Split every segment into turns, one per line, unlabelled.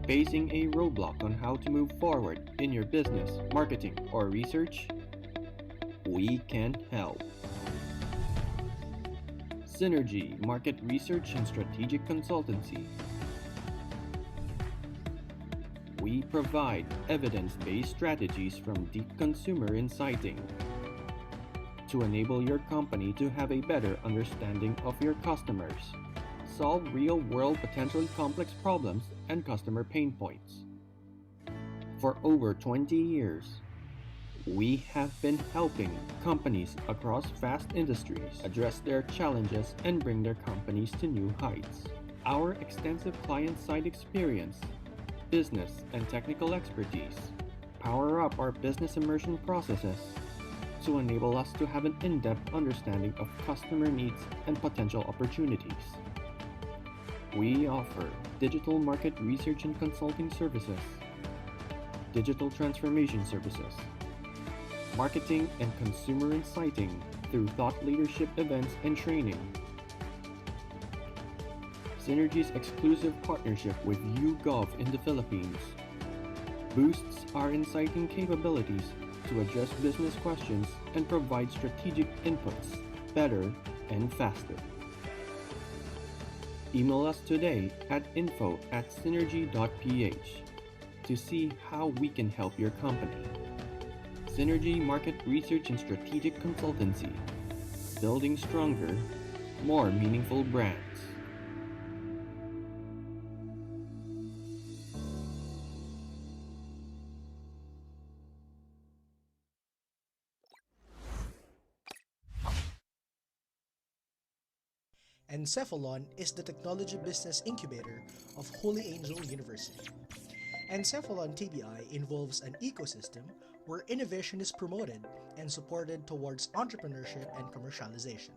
Facing a roadblock on how to move forward in your business, marketing, or research? We can help. Synergy Market Research and Strategic Consultancy. We provide evidence-based strategies from deep consumer insighting to enable your company to have a better understanding of your customers, solve real-world potentially complex problems and customer pain points. For over 20 years, we have been helping companies across vast industries address their challenges and bring their companies to new heights. Our extensive client-side experience, business and technical expertise power up our business immersion processes to enable us to have an in-depth understanding of customer needs and potential opportunities. We offer digital market research and consulting services, digital transformation services, marketing and consumer inciting through thought leadership events and training. Synergy's exclusive partnership with YouGov in the Philippines boosts our inciting capabilities to address business questions and provide strategic inputs better and faster. Email us today at info@synergy.ph to see how we can help your company. Synergy Market Research and Strategic Consultancy, building stronger, more meaningful brands.
Encephalon is the technology business incubator of Holy Angel University. Encephalon TBI involves an ecosystem where innovation is promoted and supported towards entrepreneurship and commercialization.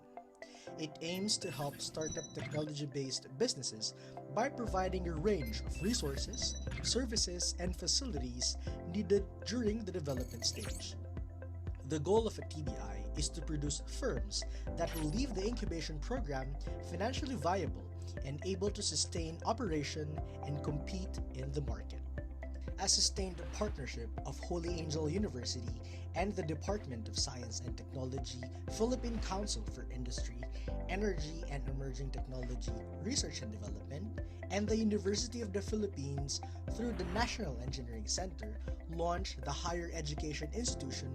It aims to help startup technology-based businesses by providing a range of resources, services, and facilities needed during the development stage. The goal of a TBI is to produce firms that will leave the incubation program financially viable and able to sustain operation and compete in the market. A sustained partnership of Holy Angel University and the Department of Science and Technology, Philippine Council for Industry, Energy and Emerging Technology, Research and Development, and the University of the Philippines through the National Engineering Center launched the Higher Education Institution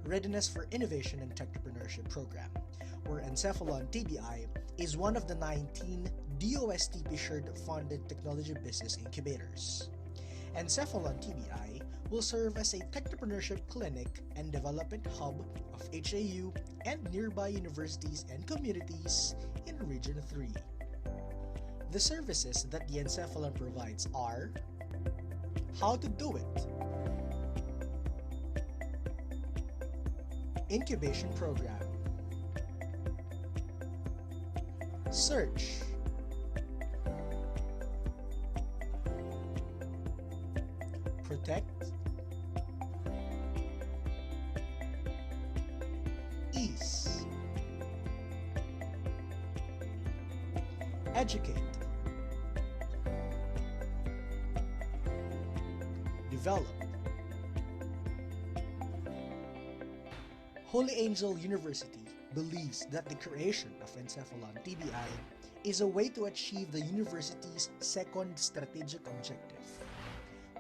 Readiness for Innovation and Entrepreneurship Program, where Encephalon TBI is one of the 19 DOST P-Assured-funded technology business incubators. Encephalon TBI will serve as a technopreneurship clinic and development hub of HAU and nearby universities and communities in Region 3. The services that the Encephalon provides are how to do it, incubation program, search, protect, ease, educate, develop. Holy Angel University believes that the creation of Encephalon TBI is a way to achieve the university's second strategic objective,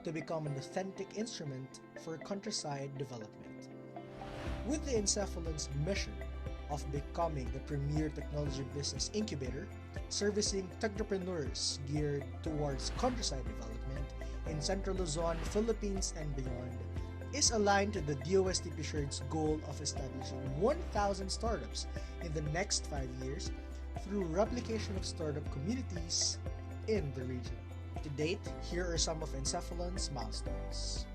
to become an authentic instrument for countryside development. With the Encephalon's mission of becoming the premier technology business incubator, servicing technopreneurs geared towards countryside development in Central Luzon, Philippines, and beyond, is aligned to the DOST P-Assured's goal of establishing 1,000 startups in the next 5 years through replication of startup communities in the region. To date, here are some of Encephalon's milestones.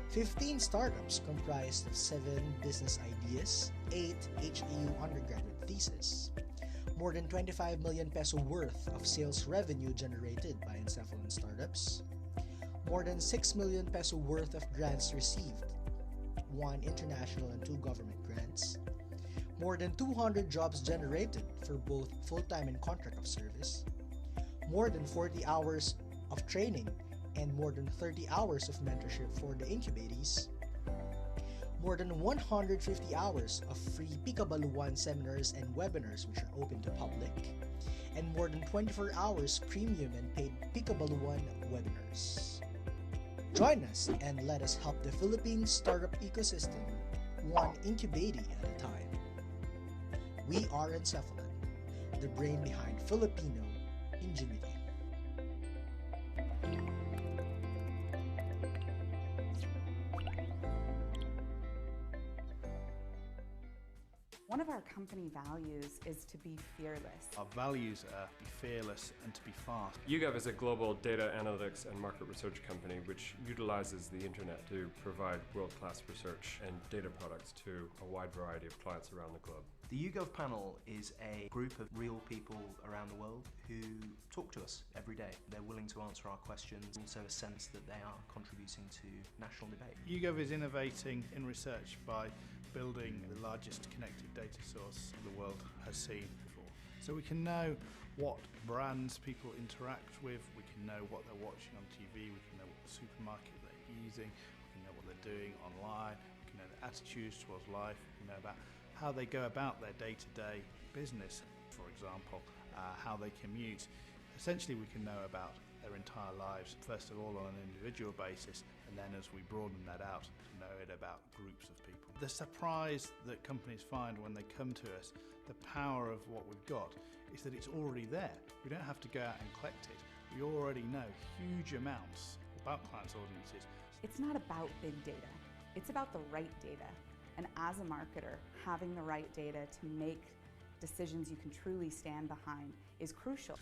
15 startups comprised of 7 business ideas, 8 HAU undergraduate theses, more than 25 million peso worth of sales revenue generated by Encephalon startups, more than 6 million peso worth of grants received, 1 international and 2 government grants, more than 200 jobs generated for both full-time and contract of service, more than 40 hours of training and more than 30 hours of mentorship for the incubatees, more than 150 hours of free Pikabaluan seminars and webinars which are open to public, and more than 24 hours premium and paid Pikabaluan webinars. Join us and let us help the Philippine startup ecosystem one incubatee at a time. We are Encephalon, the brain behind Filipino ingenuity.
One of our company values is to be fearless.
Our values are be fearless and to be fast.
YouGov is a global data analytics and market research company which utilizes the internet to provide world-class research and data products to a wide variety of clients around the globe.
The YouGov panel is a group of real people around the world who talk to us every day. They're willing to answer our questions, also a sense that they are contributing to national debate.
YouGov is innovating in research by building the largest connected data source the world has seen before. So we can know what brands people interact with, we can know what they're watching on TV, we can know what supermarket they're using, we can know what they're doing online, we can know their attitudes towards life, we can know about how they go about their day-to-day business, for example, how they commute. Essentially we can know about their entire lives, first of all on an individual basis, and then as we broaden that out to know it about groups of people. The surprise that companies find when they come to us, the power of what we've got, is that it's already there. We don't have to go out and collect it. We already know huge amounts about clients' audiences.
It's not about big data, it's about the right data. And as a marketer, having the right data to make decisions you can truly stand behind is crucial.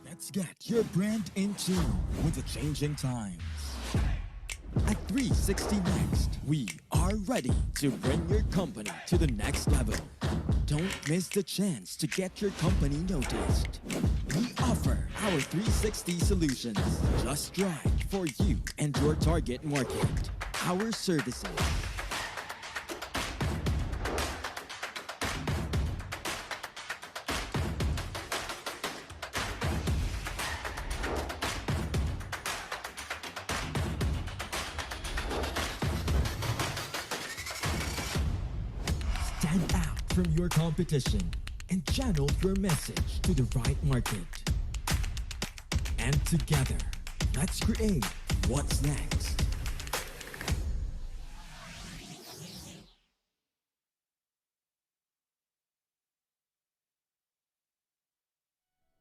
Let's get your brand in tune with the changing times. At 360 Next, we are ready to bring your company to the next level. Don't miss the chance to get your company noticed. We offer our 360 solutions just right for you and your target market. Our services. Stand out from your competition and channel your message to the right market. And together, let's create what's next.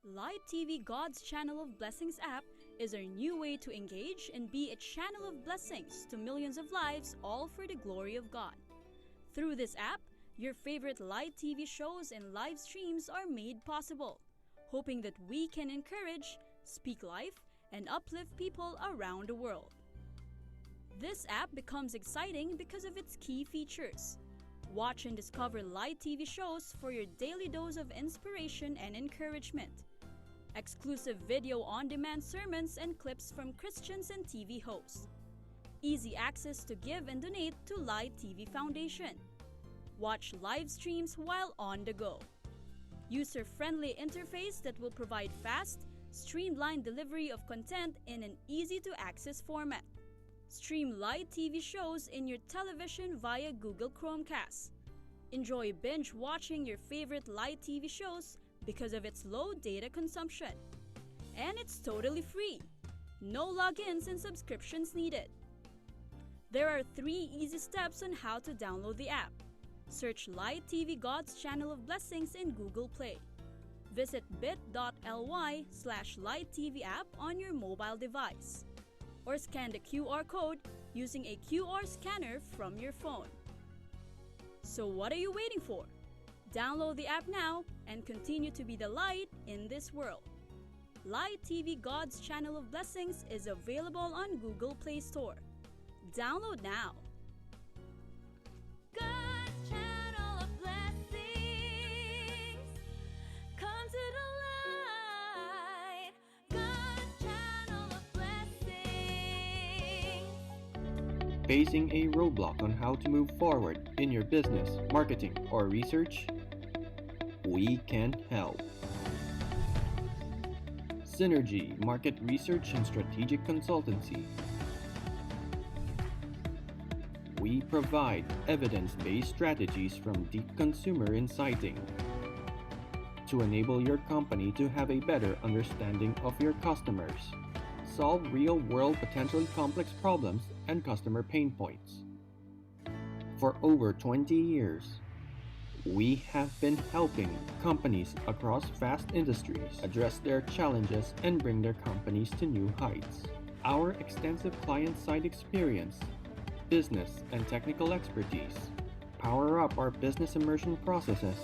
Live TV God's Channel of Blessings app is our new way to engage and be a channel of blessings to millions of lives, all for the glory of God. Through this app, your favorite live TV shows and live streams are made possible, hoping that we can encourage, speak life, and uplift people around the world. This app becomes exciting because of its key features. Watch and discover live TV shows for your daily dose of inspiration and encouragement. Exclusive video on-demand sermons and clips from Christians and TV hosts. Easy access to give and donate to Live TV Foundation. Watch live streams while on the go. User-friendly interface that will provide fast, streamlined delivery of content in an easy-to-access format. Stream live TV shows in your television via Google Chromecast. Enjoy binge watching your favorite live TV shows because of its low data consumption. And it's totally free. No logins and subscriptions needed. There are 3 easy steps on how to download the app. Search Live TV God's Channel of Blessings in Google Play. Visit bit.ly/livetv-app on your mobile device. Or scan the QR code using a QR scanner from your phone. So what are you waiting for? Download the app now and continue to be the light in this world. Live TV God's Channel of Blessings is available on Google Play Store. Download now.
God's channel of blessings. Come to the light. God's channel of blessings.
Facing a roadblock on how to move forward in your business, marketing, or research? We can help. Synergy Market Research and Strategic Consultancy. We provide evidence-based strategies from deep consumer insighting to enable your company to have a better understanding of your customers, solve real-world potentially complex problems and customer pain points. For over 20 years, we have been helping companies across vast industries address their challenges and bring their companies to new heights. Our extensive client-side experience, business and technical expertise power up our business immersion processes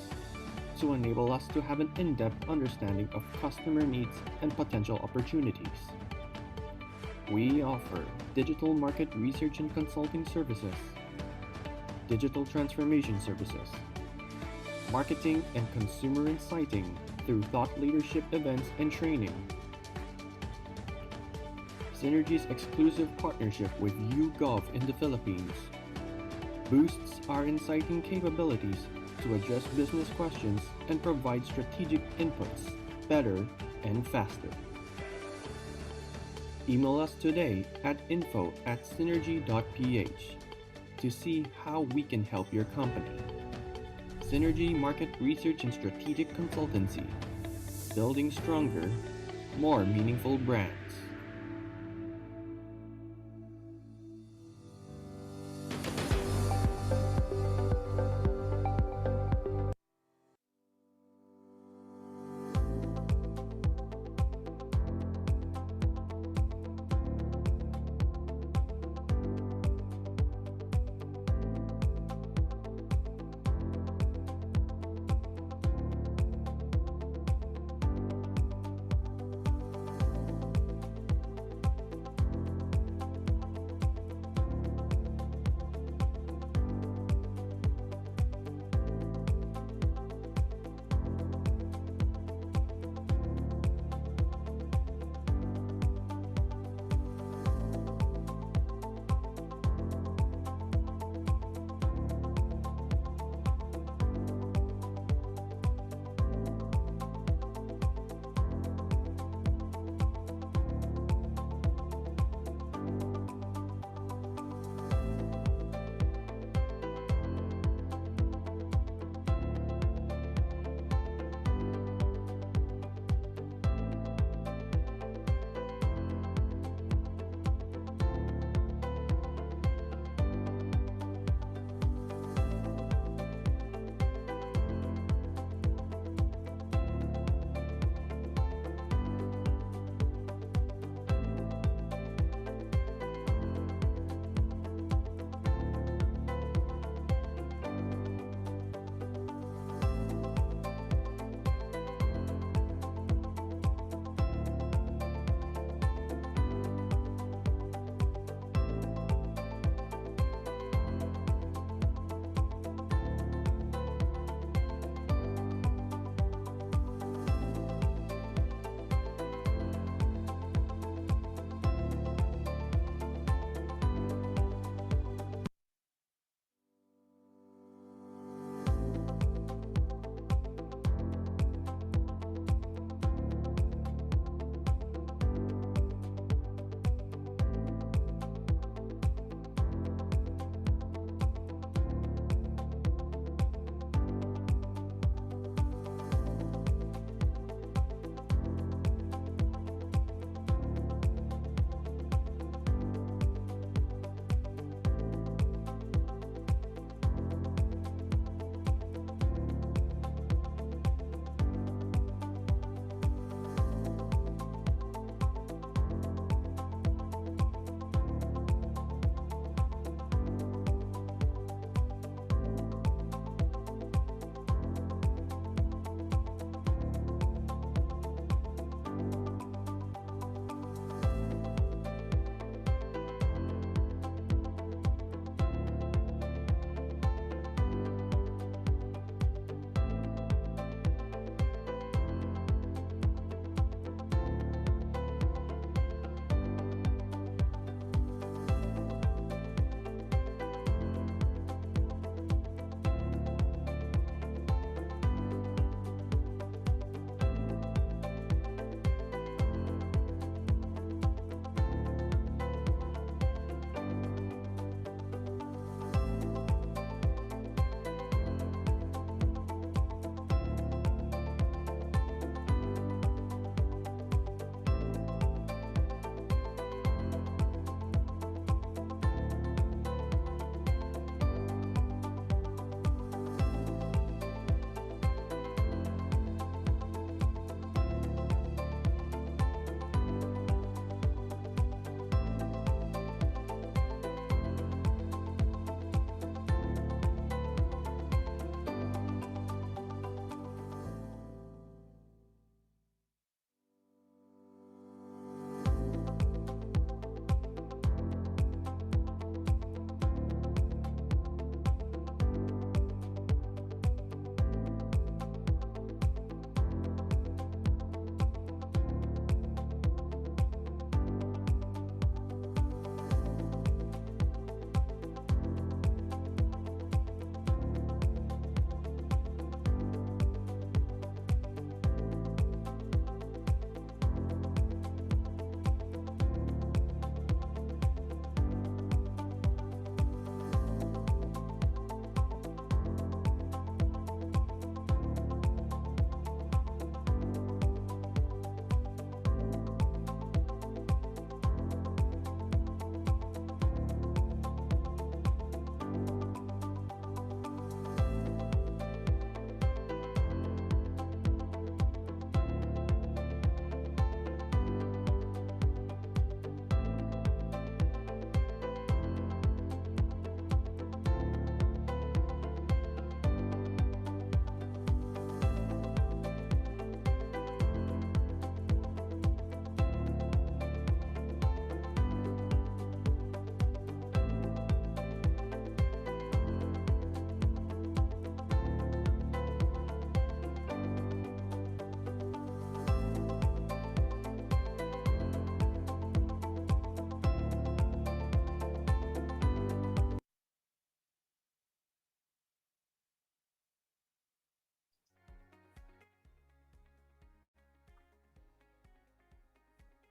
to enable us to have an in-depth understanding of customer needs and potential opportunities. We offer digital market research and consulting services, digital transformation services, marketing and consumer insighting through thought leadership events and training. Synergy's exclusive partnership with YouGov in the Philippines boosts our inciting capabilities to address business questions and provide strategic inputs better and faster. Email us today at info@synergy.ph to see how we can help your company. Synergy Market Research and Strategic Consultancy, building stronger, more meaningful brands.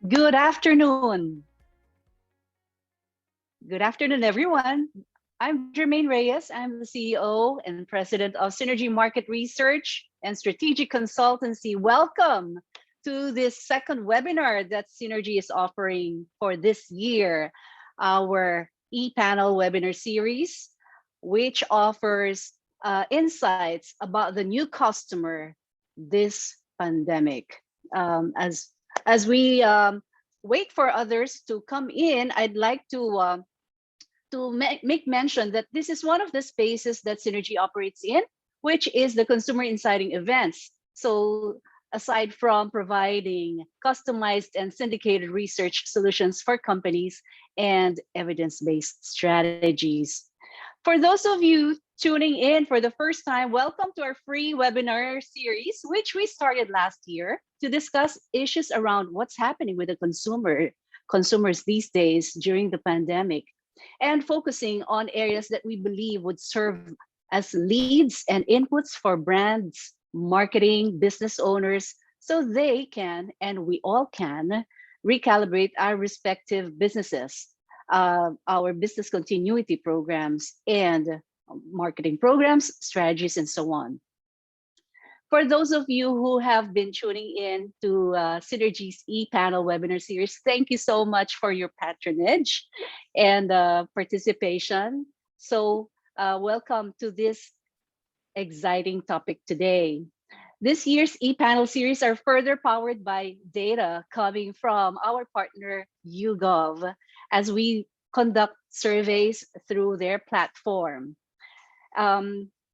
Good afternoon. Good afternoon, everyone. I'm Jermaine Reyes. I'm the CEO and President of Synergy Market Research and Strategic Consultancy. Welcome to this second webinar that Synergy is offering for this year, our ePanel webinar series, which offers insights about the new customer this pandemic. As we wait for others to come in, I'd like to make mention that this is one of the spaces that Synergy operates in, which is the consumer inciting events. So aside from providing customized and syndicated research solutions for companies and evidence-based strategies. For those of you tuning in for the first time, welcome to our free webinar series, which we started last year to discuss issues around what's happening with the consumers these days during the pandemic, and focusing on areas that we believe would serve as leads and inputs for brands, marketing, business owners, so they can, and we all can, recalibrate our respective businesses, our business continuity programs, and marketing programs, strategies, and so on. For those of you who have been tuning in to Synergy's ePanel webinar series, thank you so much for your patronage and participation. So welcome to this exciting topic today. This year's ePanel series are further powered by data coming from our partner YouGov as we conduct surveys through their platform.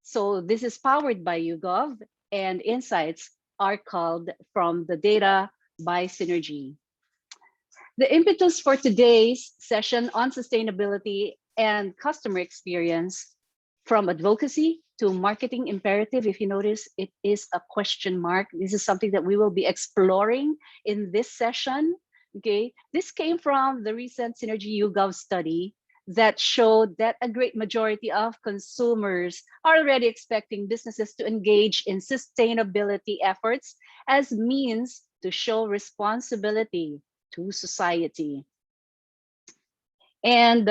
So this is powered by YouGov, and insights are called from the data by Synergy. The impetus for today's session on sustainability and customer experience, from advocacy to marketing imperative. If you notice, it is a question mark. This is something that we will be exploring in this session. Okay, this came from the recent Synergy-YouGov study that showed that a great majority of consumers are already expecting businesses to engage in sustainability efforts as means to show responsibility to society. And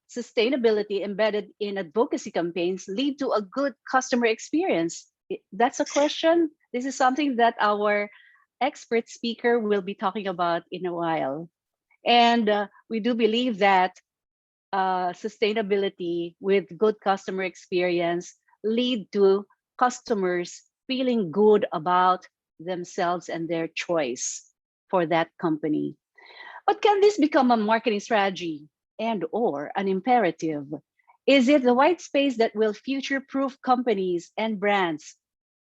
sustainability embedded in advocacy campaigns lead to a good customer experience. That's a question. This is something that our expert speaker will be talking about in a while. And we do believe that sustainability with good customer experience lead to customers feeling good about themselves and their choice for that company. But can this become a marketing strategy and or an imperative? Is it the white space that will future-proof companies and brands?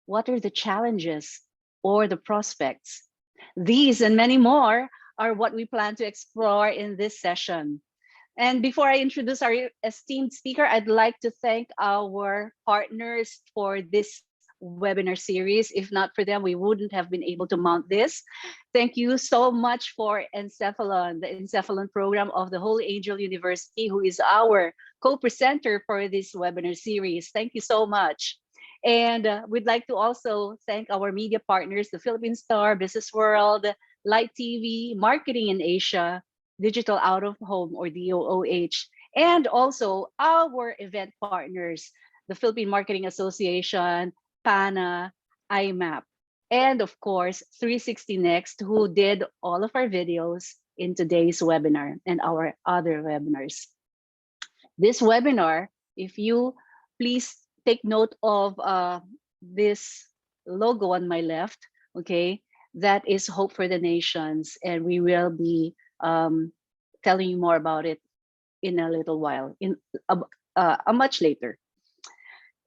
What are the challenges or the prospects? These and many more are what we plan to explore in this session. And before I introduce our esteemed speaker, I'd like to thank our partners for this webinar series. If not for them, we wouldn't have been able to mount this. Thank you so much for Encephalon, the Encephalon program of the Holy Angel University, who is our co-presenter for this webinar series. Thank you so much. And we'd like to also thank our media partners, the Philippine Star, Business World, Light TV, Marketing in Asia, Digital Out of Home, or DOOH, and also our event partners, the Philippine Marketing Association, PANA, IMAP, and of course, 360 Next, who did all of our videos in today's webinar and our other webinars. This webinar, if you please take note of this logo on my left, okay, that is Hope for the Nations, and we will be telling you more about it in a little while, in a much later.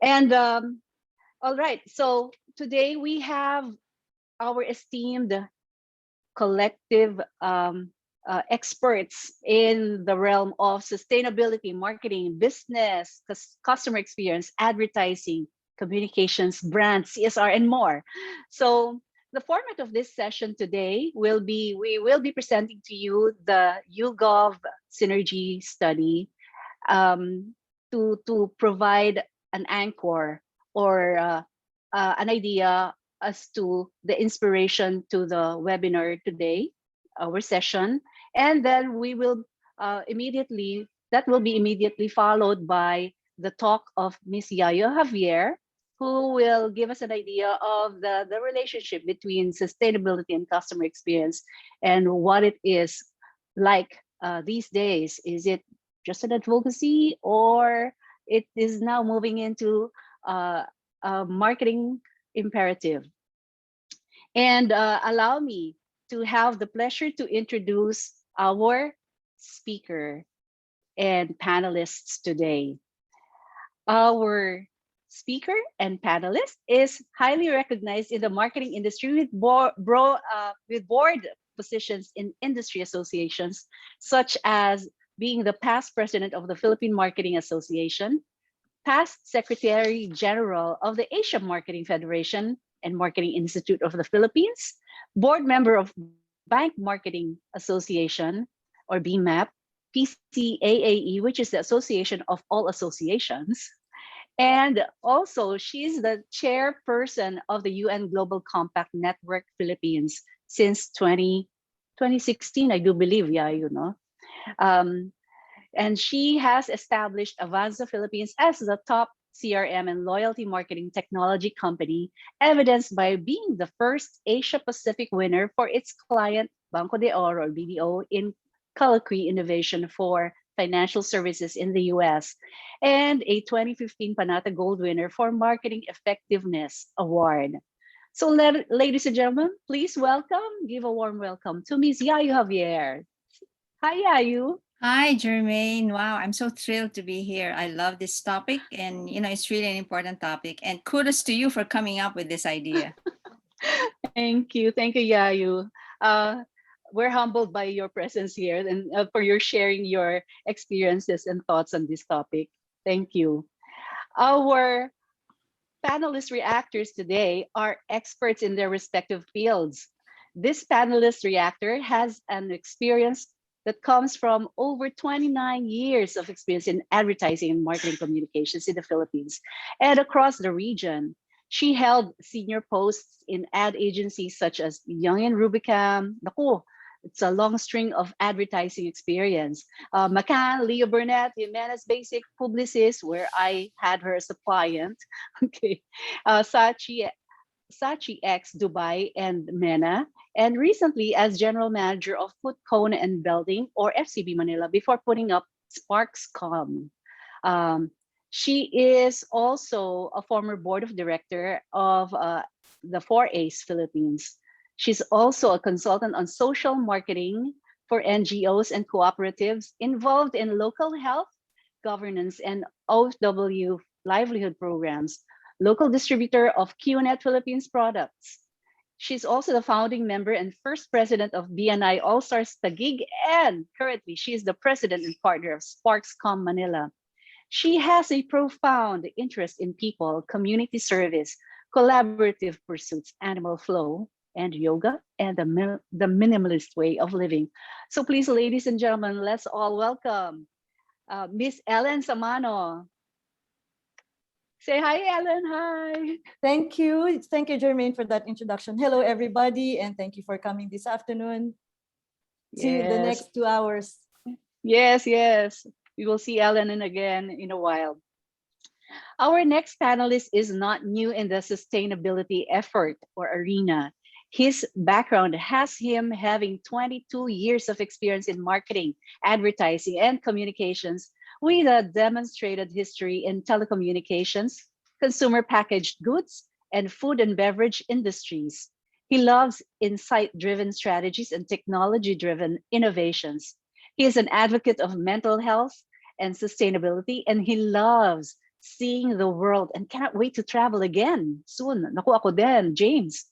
And all right, so today we have our esteemed collective experts in the realm of sustainability, marketing, business, customer experience, advertising, communications, brand, CSR, and more. So the format of this session today will be, we will be presenting to you the YouGov Synergy study to provide an anchor or an idea as to the inspiration to the webinar today. our session, and then we will that will be immediately followed by the talk of Miss Yayo Javier, who will give us an idea of the relationship between sustainability and customer experience and what it is like these days. Is it just an advocacy, or it is now moving into a marketing imperative? And allow me to have the pleasure to introduce our speaker and panelists today. Our speaker and panelist is highly recognized in the marketing industry with board positions in industry associations, such as being the past president of the Philippine Marketing Association, past Secretary General of the Asia Marketing Federation and Marketing Institute of the Philippines, board member of Bank Marketing Association, or BMAP, PCAAE, which is the Association of All Associations. And also, she's the chairperson of the UN Global Compact Network Philippines since 2016, I do believe, yeah, you know. And she has established Avanza Philippines as the top CRM and loyalty marketing technology company, evidenced by being the first Asia Pacific winner for its client Banco de Oro, or BDO, in Colloquy Innovation for Financial Services in the US, and a 2015 Panata Gold winner for Marketing Effectiveness Award. So, ladies and gentlemen, please give a warm welcome to Ms. Yayo Javier. Hi, Yayo.
Hi, Jermaine. Wow, I'm so thrilled to be here. I love this topic, and it's really an important topic. And kudos to you for coming up with this idea.
Thank you, Yayo. We're humbled by your presence here and for your sharing your experiences and thoughts on this topic. Thank you. Our panelist reactors today are experts in their respective fields. This panelist reactor has an experience that comes from over 29 years of experience in advertising and marketing communications in the Philippines and across the region. She held senior posts in ad agencies such as Young and Rubicam. Naku, it's a long string of advertising experience. McCann, Leo Burnett, Jimenez Basic Publicist, where I had her as a client. Okay. Saatchi X Dubai and MENA, and recently as general manager of Food Cone and Building, or FCB Manila, before putting up Sparkscom. She is also a former board of director of the 4A's Philippines. She's also a consultant on social marketing for NGOs and cooperatives involved in local health, governance, and OFW livelihood programs, local distributor of QNet Philippines products. She's also the founding member and first president of BNI All-Stars Taguig, and currently she is the president and partner of Sparkscom Manila. She has a profound interest in people, community service, collaborative pursuits, animal flow, and yoga, and the minimalist way of living. So please, ladies and gentlemen, let's all welcome Miss Ellen Samano. Say hi, Ellen. Hi.
Thank you. Thank you, Jermaine, for that introduction. Hello, everybody, and thank you for coming this afternoon. See you in the next 2 hours.
Yes. We will see Ellen again in a while. Our next panelist is not new in the sustainability effort or arena. His background has him having 22 years of experience in marketing, advertising, and communications, with a demonstrated history in telecommunications, consumer packaged goods, and food and beverage industries. He loves insight-driven strategies and technology-driven innovations. He is an advocate of mental health and sustainability, and he loves seeing the world and cannot wait to travel again soon. Naku, ako din, James.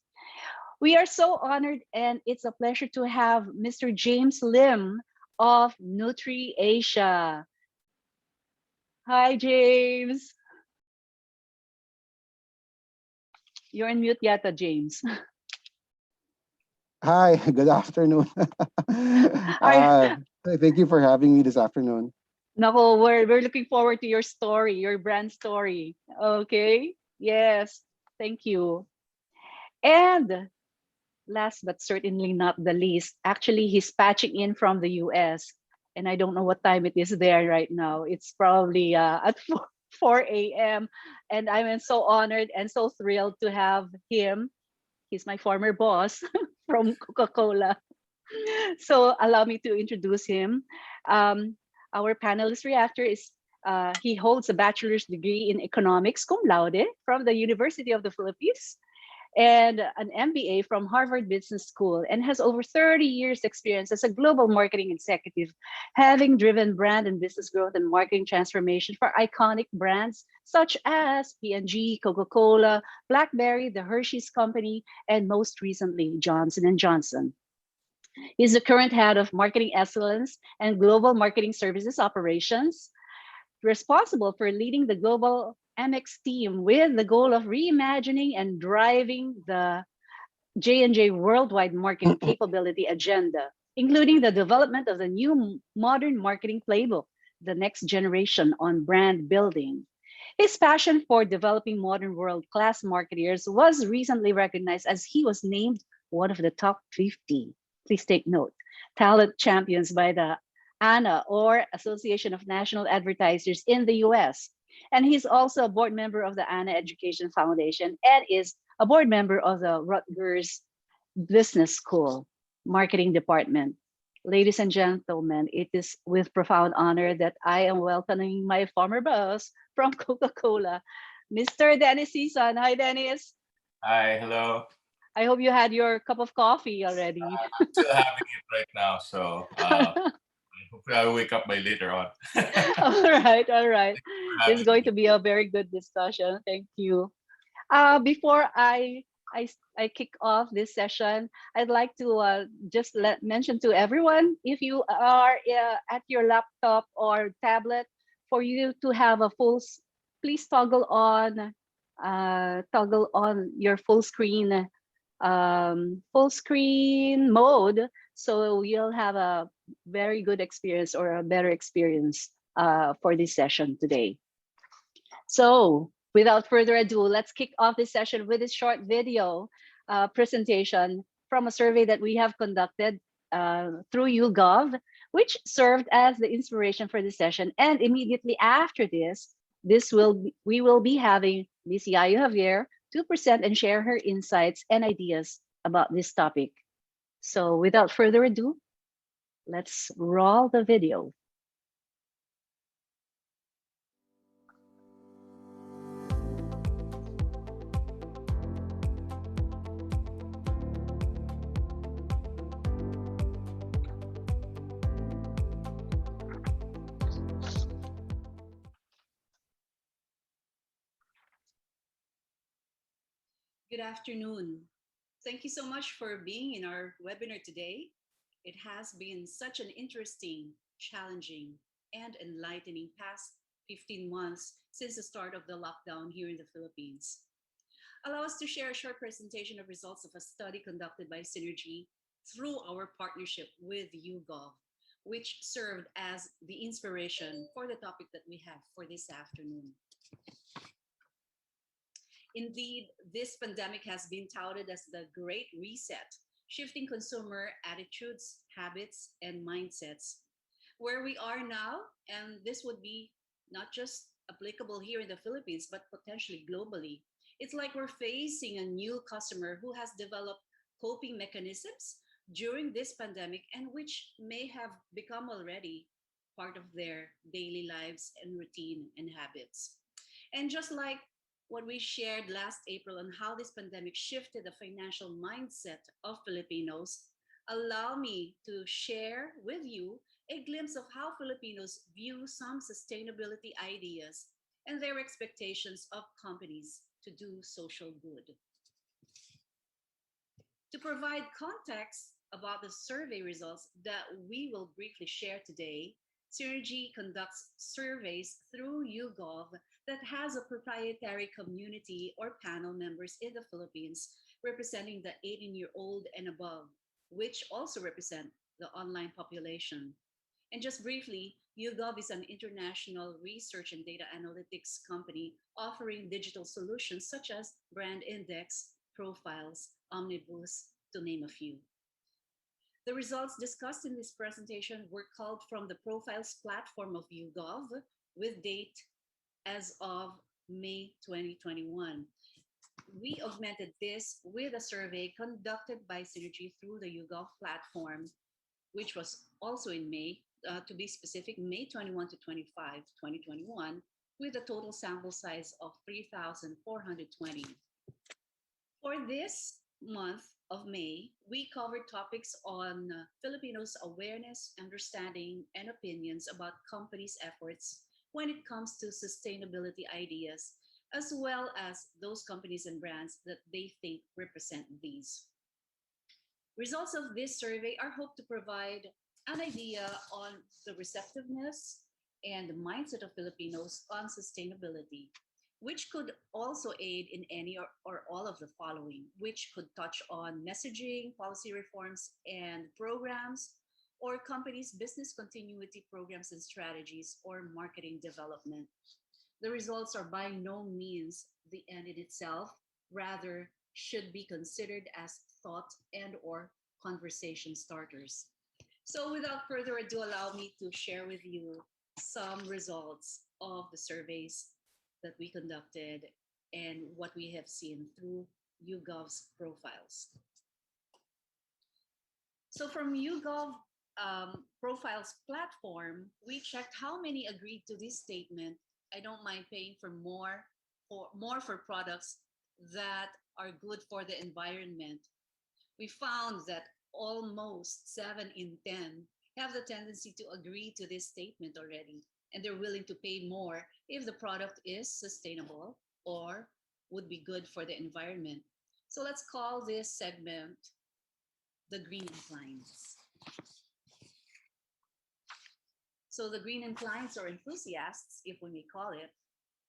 We are so honored, and it's a pleasure to have Mr. James Lim of Nutri Asia. Hi, James. You're on mute yata, James.
Hi, good afternoon. Thank you for having me this afternoon.
Nako, we're looking forward to your story, your brand story. Okay? Yes, thank you. And last but certainly not the least, actually, he's patching in from the US. And I don't know what time it is there right now. It's probably at 4 a.m. And I'm so honored and so thrilled to have him. He's my former boss from Coca-Cola. So allow me to introduce him. Um, our panelist reactor is he holds a bachelor's degree in economics cum laude from the University of the Philippines and an MBA from Harvard Business School and has over 30 years experience as a global marketing executive, having driven brand and business growth and marketing transformation for iconic brands such as P&G, Coca-Cola, BlackBerry, the Hershey's Company, and most recently Johnson& and Johnson. He's the current head of marketing excellence and global marketing services operations, responsible for leading the global MX team with the goal of reimagining and driving the J&J worldwide marketing capability agenda, including the development of the new modern marketing playbook, the next generation on brand building. His passion for developing modern world-class marketers was recently recognized as he was named one of the top 50, please take note, talent champions by the ANA, or Association of National Advertisers in the US. And he's also a board member of the ANA Education Foundation and is a board member of the Rutgers Business School Marketing Department. Ladies and gentlemen, it is with profound honor that I am welcoming my former boss from Coca-Cola, Mr. Dennis Season. Hi, Dennis.
Hi, hello.
I hope you had your cup of coffee already.
I'm still having it right now, so hopefully I'll wake up by later on.
All right, all right. This is
Having
going
me.
to be a very good discussion. Thank you. Before I kick off this session, I'd like to just mention to everyone, if you are at your laptop or tablet, for you to have a please toggle on your full screen mode, so you'll have a very good experience or a better experience for this session today. So without further ado, let's kick off this session with this short video presentation from a survey that we have conducted through YouGov, which served as the inspiration for the session. And immediately after we will be having Miss Yayo Javier to present and share her insights and ideas about this topic. So without further ado, let's roll the video.
Good afternoon. Thank you so much for being in our webinar today. It has been such an interesting, challenging, and enlightening past 15 months since the start of the lockdown here in the Philippines. Allow us to share a short presentation of results of a study conducted by Synergy through our partnership with YouGov, which served as the inspiration for the topic that we have for this afternoon. Indeed, this pandemic has been touted as the Great Reset, shifting consumer attitudes, habits, and mindsets. Where we are now, and this would be not just applicable here in the Philippines, but potentially globally, it's like we're facing a new customer who has developed coping mechanisms during this pandemic and which may have become already part of their daily lives and routine and habits. And just like what we shared last April on how this pandemic shifted the financial mindset of Filipinos, allow me to share with you a glimpse of how Filipinos view some sustainability ideas and their expectations of companies to do social good. To provide context about the survey results that we will briefly share today, Synergy conducts surveys through YouGov that has a proprietary community or panel members in the Philippines representing the 18-year-old and above, which also represent the online population. And just briefly, YouGov is an international research and data analytics company offering digital solutions such as brand index, profiles, omnibus, to name a few. The results discussed in this presentation were culled from the profiles platform of YouGov with date as of May 2021. We augmented this with a survey conducted by Synergy through the YouGov platform, which was also in May, to be specific, May 21 to 25, 2021, with a total sample size of 3,420. For this month of May, we covered topics on Filipinos' awareness, understanding, and opinions about companies' efforts when it comes to sustainability ideas, as well as those companies and brands that they think represent these. Results of this survey are hoped to provide an idea on the receptiveness and the mindset of Filipinos on sustainability, which could also aid in any or all of the following, which could touch on messaging, policy reforms, and programs, or companies' business continuity programs and strategies, or marketing development. The results are by no means the end in itself, rather should be considered as thought and or conversation starters. So without further ado, allow me to share with you some results of the surveys that we conducted and what we have seen through YouGov's profiles. So from YouGov profiles platform, we checked how many agreed to this statement. I don't mind paying for more for products that are good for the environment. We found that almost 7 in 10 have the tendency to agree to this statement already, and they're willing to pay more if the product is sustainable or would be good for the environment. So let's call this segment the green inclines. So the green inclines or enthusiasts, if we may call it,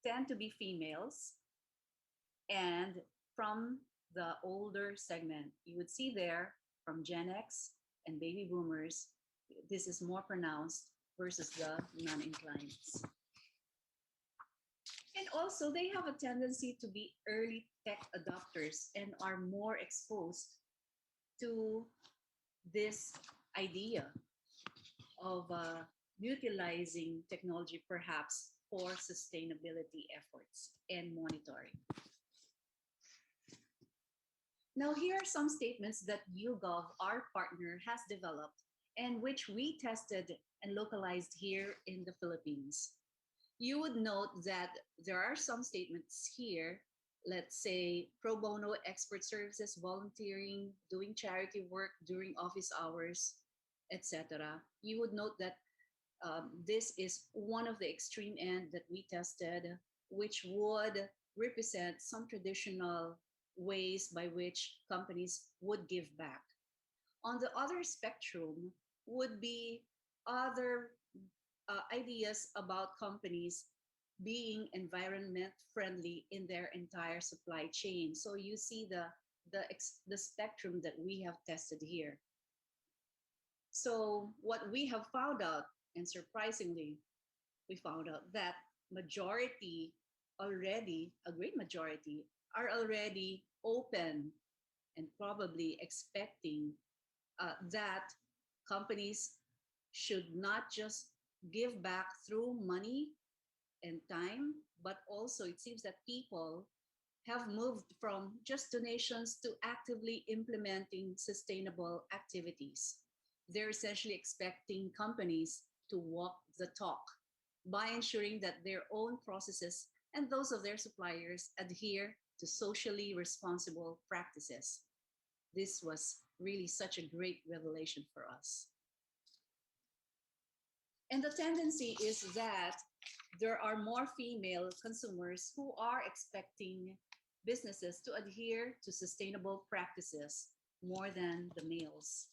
tend to be females and from the older segment. You would see there from Gen X and baby boomers, this is more pronounced versus the non-inclines. And also they have a tendency to be early tech adopters and are more exposed to this idea of utilizing technology perhaps for sustainability efforts and monitoring. Now, here are some statements that YouGov, our partner, has developed and which we tested and localized here in the Philippines. You would note that there are some statements here, let's say pro bono expert services, volunteering, doing charity work during office hours, etc. You would note that this is one of the extreme end that we tested, which would represent some traditional ways by which companies would give back. On the other spectrum would be other ideas about companies being environment friendly in their entire supply chain. So you see the spectrum that we have tested here. So what we have found out, and surprisingly, we found out that majority already, a great majority, are already open and probably expecting that companies should not just give back through money and time, but also it seems that people have moved from just donations to actively implementing sustainable activities. They're essentially expecting companies to walk the talk by ensuring that their own processes and those of their suppliers adhere to socially responsible practices. This was really such a great revelation for us. And the tendency is that there are more female consumers who are expecting businesses to adhere to sustainable practices more than the males.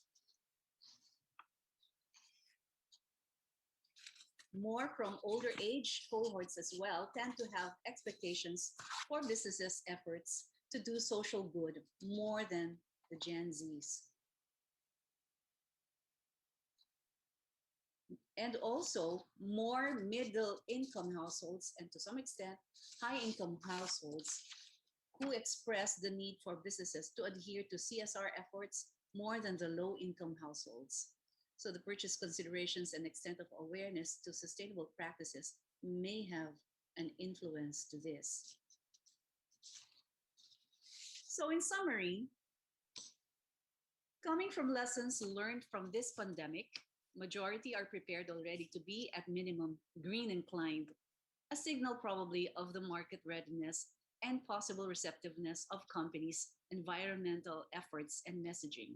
More from older age cohorts as well tend to have expectations for businesses' efforts to do social good more than the Gen Zs. And also more middle income households and to some extent high income households who expressed the need for businesses to adhere to CSR efforts more than the low income households. So the purchase considerations and extent of awareness to sustainable practices may have an influence to this. So in summary, coming from lessons learned from this pandemic, majority are prepared already to be at minimum green inclined, a signal probably of the market readiness and possible receptiveness of companies' environmental efforts and messaging.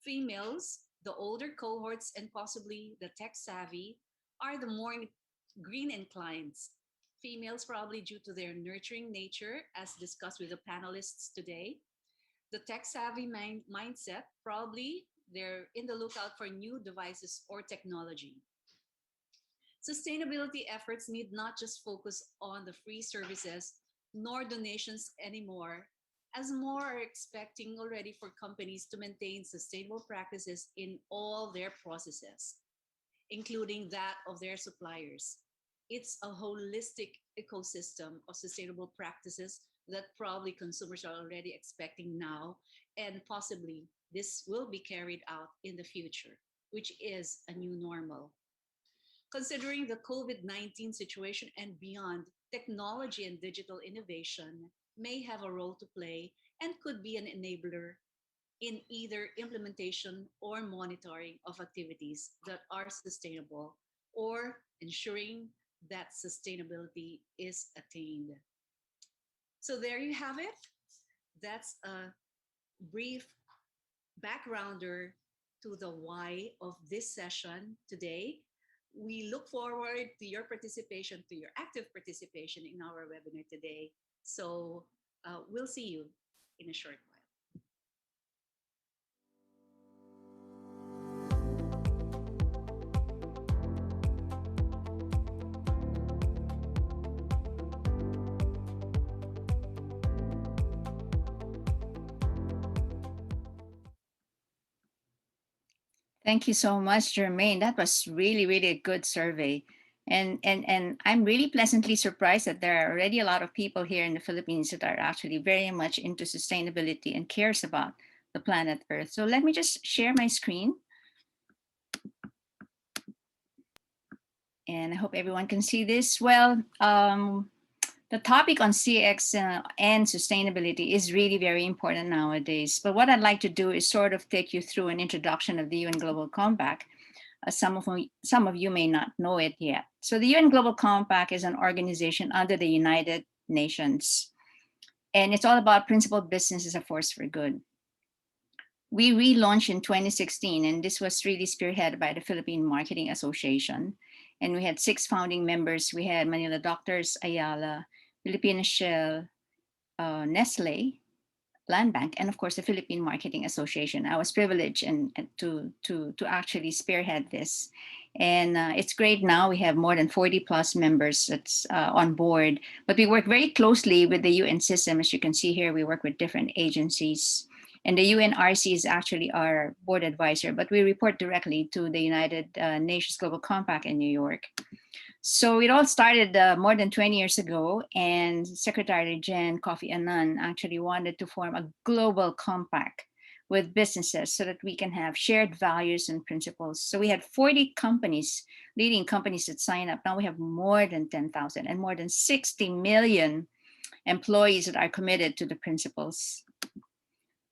Females, the older cohorts, and possibly the tech savvy are the more green inclined. Females, probably due to their nurturing nature, as discussed with the panelists today. The tech savvy mindset, probably they're in the lookout for new devices or technology. Sustainability efforts need not just focus on the free services nor donations anymore, as more are expecting already for companies to maintain sustainable practices in all their processes, including that of their suppliers. It's a holistic ecosystem of sustainable practices that probably consumers are already expecting now, and possibly this will be carried out in the future, which is a new normal. Considering the COVID-19 situation and beyond, technology and digital innovation may have a role to play and could be an enabler in either implementation or monitoring of activities that are sustainable or ensuring that sustainability is attained. So there you have it. That's a brief backgrounder to the why of this session today. We look forward to your participation, to your active participation in our webinar today. So we'll see you in a short while.
Thank you so much, Jermaine. That was really, really a good survey. And I'm really pleasantly surprised that there are already a lot of people here in the Philippines that are actually very much into sustainability and cares about the planet Earth. So let me just share my screen. And I hope everyone can see this. Well, the topic on CX and sustainability is really very important nowadays. But what I'd like to do is sort of take you through an introduction of the UN Global Compact. Some of you may not know it yet. So the UN Global Compact is an organization under the United Nations, and it's all about principled business as a force for good. We relaunched in 2016, and this was really spearheaded by the Philippine Marketing Association. And we had 6 founding members. We had Manila Doctors, Ayala, Philippine Shell, Nestle, Land Bank, and of course the Philippine Marketing Association. I was privileged to actually spearhead this, and it's great. Now we have more than 40 plus members that's on board. But we work very closely with the UN system, as you can see here. We work with different agencies, and the UNRC is actually our board advisor. But we report directly to the United Nations Global Compact in New York. So it all started more than 20 years ago, and Secretary Jen Kofi Annan actually wanted to form a global compact with businesses so that we can have shared values and principles. So we had 40 companies, leading companies that sign up. Now we have more than 10,000 and more than 60 million employees that are committed to the principles.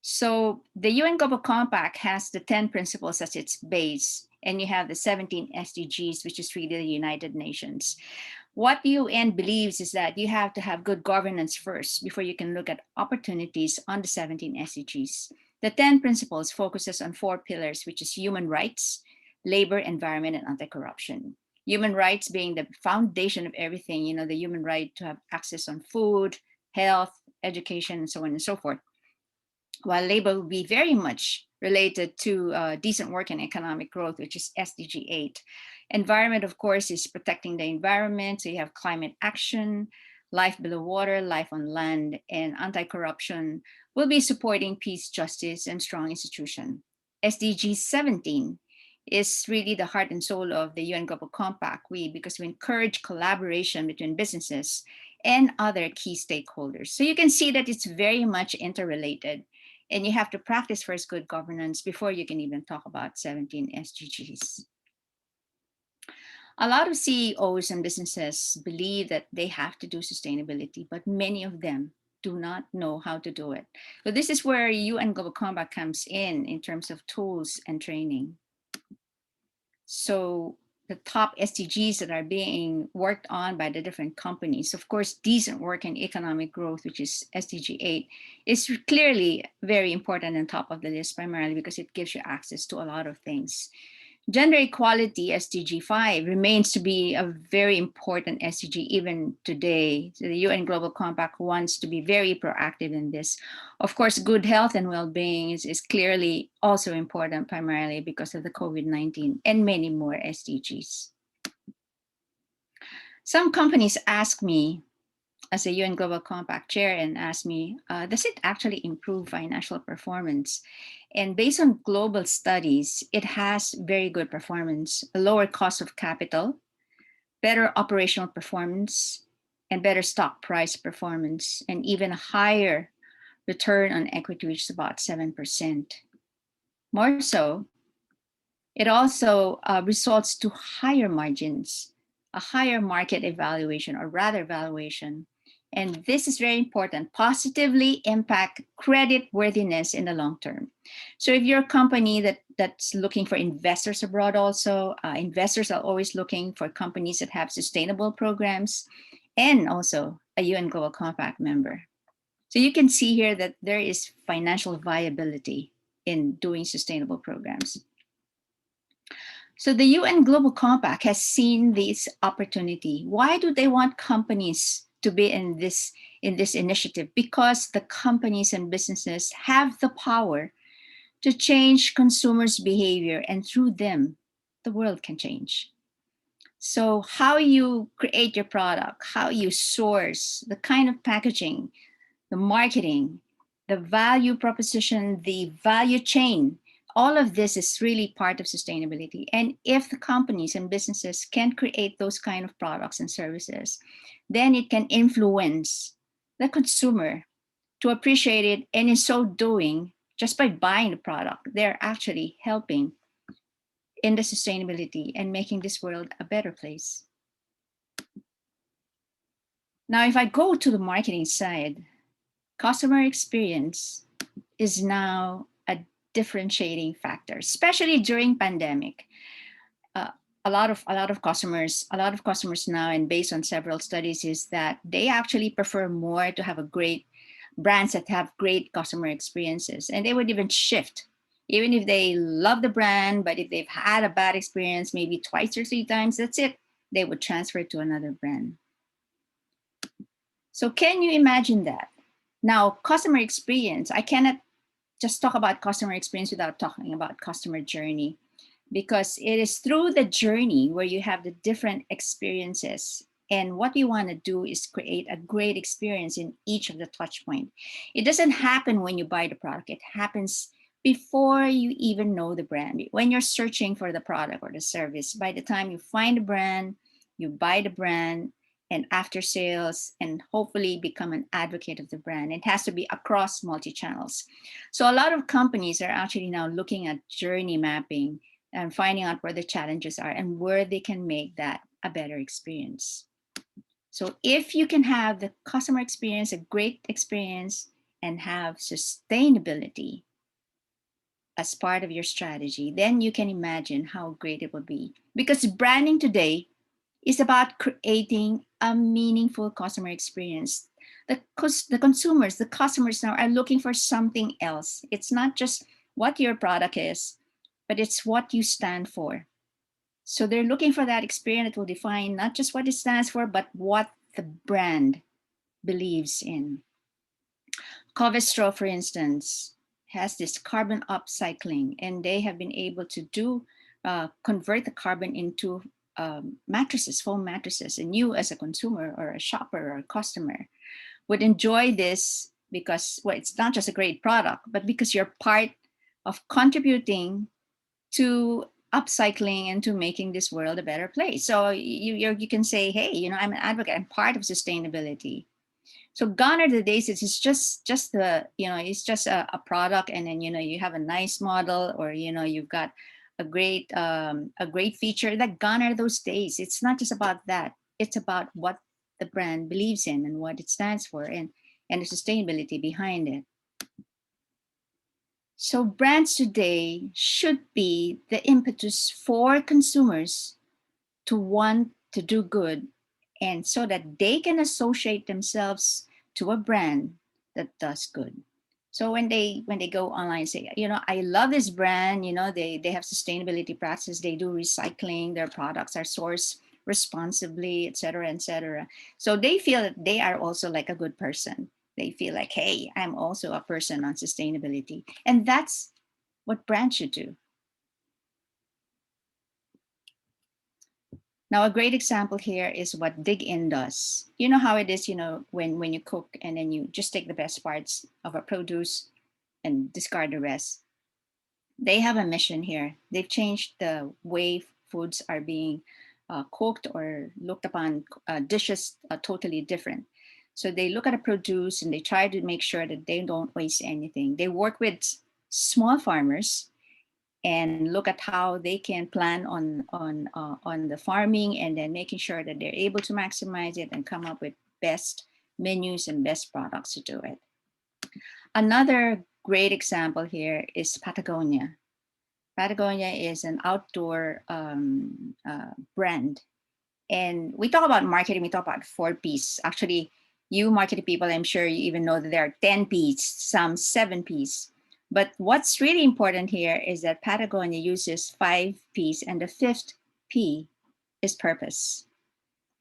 So the UN Global Compact has the 10 principles as its base, and you have the 17 SDGs, which is really the United Nations. What the UN believes is that you have to have good governance first before you can look at opportunities on the 17 SDGs. The 10 principles focuses on 4 pillars, which is human rights, labor, environment, and anti-corruption. Human rights being the foundation of everything, you know, the human right to have access on food, health, education, and so on and so forth. While labor will be very much related to decent work and economic growth, which is SDG 8. Environment, of course, is protecting the environment. So you have climate action, life below water, life on land, and anti-corruption will be supporting peace, justice, and strong institution. SDG 17 is really the heart and soul of the UN Global Compact, because we encourage collaboration between businesses and other key stakeholders. So you can see that it's very much interrelated, and you have to practice first good governance before you can even talk about 17 SDGs. A lot of CEOs and businesses believe that they have to do sustainability, but many of them do not know how to do it. So this is where UN Global Compact comes in terms of tools and training. So the top SDGs that are being worked on by the different companies, of course, decent work and economic growth, which is SDG 8, is clearly very important and top of the list, primarily because it gives you access to a lot of things. Gender equality, SDG 5, remains to be a very important SDG even today. So the UN Global Compact wants to be very proactive in this. Of course, good health and well-being is clearly also important, primarily because of the COVID-19 and many more SDGs. Some companies ask me, as a UN Global Compact chair, and ask me, does it actually improve financial performance? And based on global studies, it has very good performance, a lower cost of capital, better operational performance, and better stock price performance, and even a higher return on equity, which is about 7%. More so, it also results to higher margins, a higher market evaluation, or rather valuation. And this is very important, positively impact credit worthiness in the long term. So if you're a company that's looking for investors abroad also, investors are always looking for companies that have sustainable programs and also a UN Global Compact member. So you can see here that there is financial viability in doing sustainable programs. So the UN Global Compact has seen this opportunity. Why do they want companies to be in this initiative? Because the companies and businesses have the power to change consumers' behavior, and through them, the world can change. So how you create your product, how you source, the kind of packaging, the marketing, the value proposition, the value chain, all of this is really part of sustainability. And if the companies and businesses can create those kind of products and services, then it can influence the consumer to appreciate it. And in so doing, just by buying the product, they're actually helping in the sustainability and making this world a better place. Now, if I go to the marketing side, customer experience is now a differentiating factor, especially during pandemic. A lot of customers now, and based on several studies, is that they actually prefer more to have a great brands that have great customer experiences, and they would even shift, even if they love the brand, but if they've had a bad experience, maybe twice or three times, that's it, they would transfer to another brand. So can you imagine that? Now, customer experience, I cannot just talk about customer experience without talking about customer journey, because it is through the journey where you have the different experiences. And what we want to do is create a great experience in each of the touch points. It doesn't happen when you buy the product. It happens before you even know the brand. When you're searching for the product or the service, by the time you find the brand, you buy the brand, and after sales, and hopefully become an advocate of the brand. It has to be across multi-channels. So a lot of companies are actually now looking at journey mapping and finding out where the challenges are and where they can make that a better experience. So if you can have the customer experience, a great experience, and have sustainability as part of your strategy, then you can imagine how great it will be. Because branding today is about creating a meaningful customer experience. The consumers, the customers now are looking for something else. It's not just what your product is, but it's what you stand for. So they're looking for that experience that will define not just what it stands for, but what the brand believes in. Covestro, for instance, has this carbon upcycling, and they have been able to convert the carbon into mattresses, foam mattresses. And you as a consumer or a shopper or a customer would enjoy this because, well, it's not just a great product, but because you're part of contributing to upcycling into making this world a better place. So you can say, hey, you know, I'm an advocate, I'm part of sustainability. So gone are the days it's just the, you know, it's just a product, and then, you know, you have a nice model, or, you know, you've got a great feature. That gone are those days. It's not just about that. It's about what the brand believes in and what it stands for, and the sustainability behind it. So brands today should be the impetus for consumers to want to do good, and so that they can associate themselves to a brand that does good. So when they go online, say, you know, I love this brand, you know, they have sustainability practices, they do recycling, their products are sourced responsibly, etc., etc. So they feel that they are also like a good person. They feel like, hey, I'm also a person on sustainability. And that's what brands should do. Now, a great example here is what Dig In does. You know how it is, you know, when you cook and then you just take the best parts of a produce and discard the rest. They have a mission here. They've changed the way foods are being cooked or looked upon, dishes are totally different. So they look at a produce and they try to make sure that they don't waste anything. They work with small farmers and look at how they can plan on the farming, and then making sure that they're able to maximize it and come up with best menus and best products to do it. Another great example here is Patagonia. Patagonia is an outdoor brand. And we talk about marketing, we talk about 4Ps. Actually, you marketing people, I'm sure you even know that there are 10 Ps, some 7 Ps. But what's really important here is that Patagonia uses 5 Ps, and the 5th P is purpose.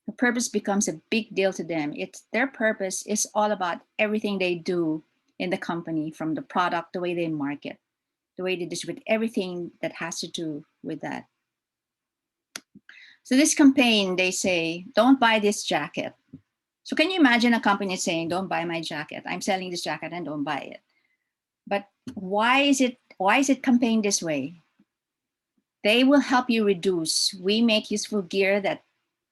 The purpose becomes a big deal to them. It's their purpose is all about everything they do in the company, from the product, the way they market, the way they distribute, everything that has to do with that. So this campaign, they say, don't buy this jacket. So can you imagine a company saying, don't buy my jacket? I'm selling this jacket and don't buy it. But why is it campaigned this way? They will help you reduce. We make useful gear that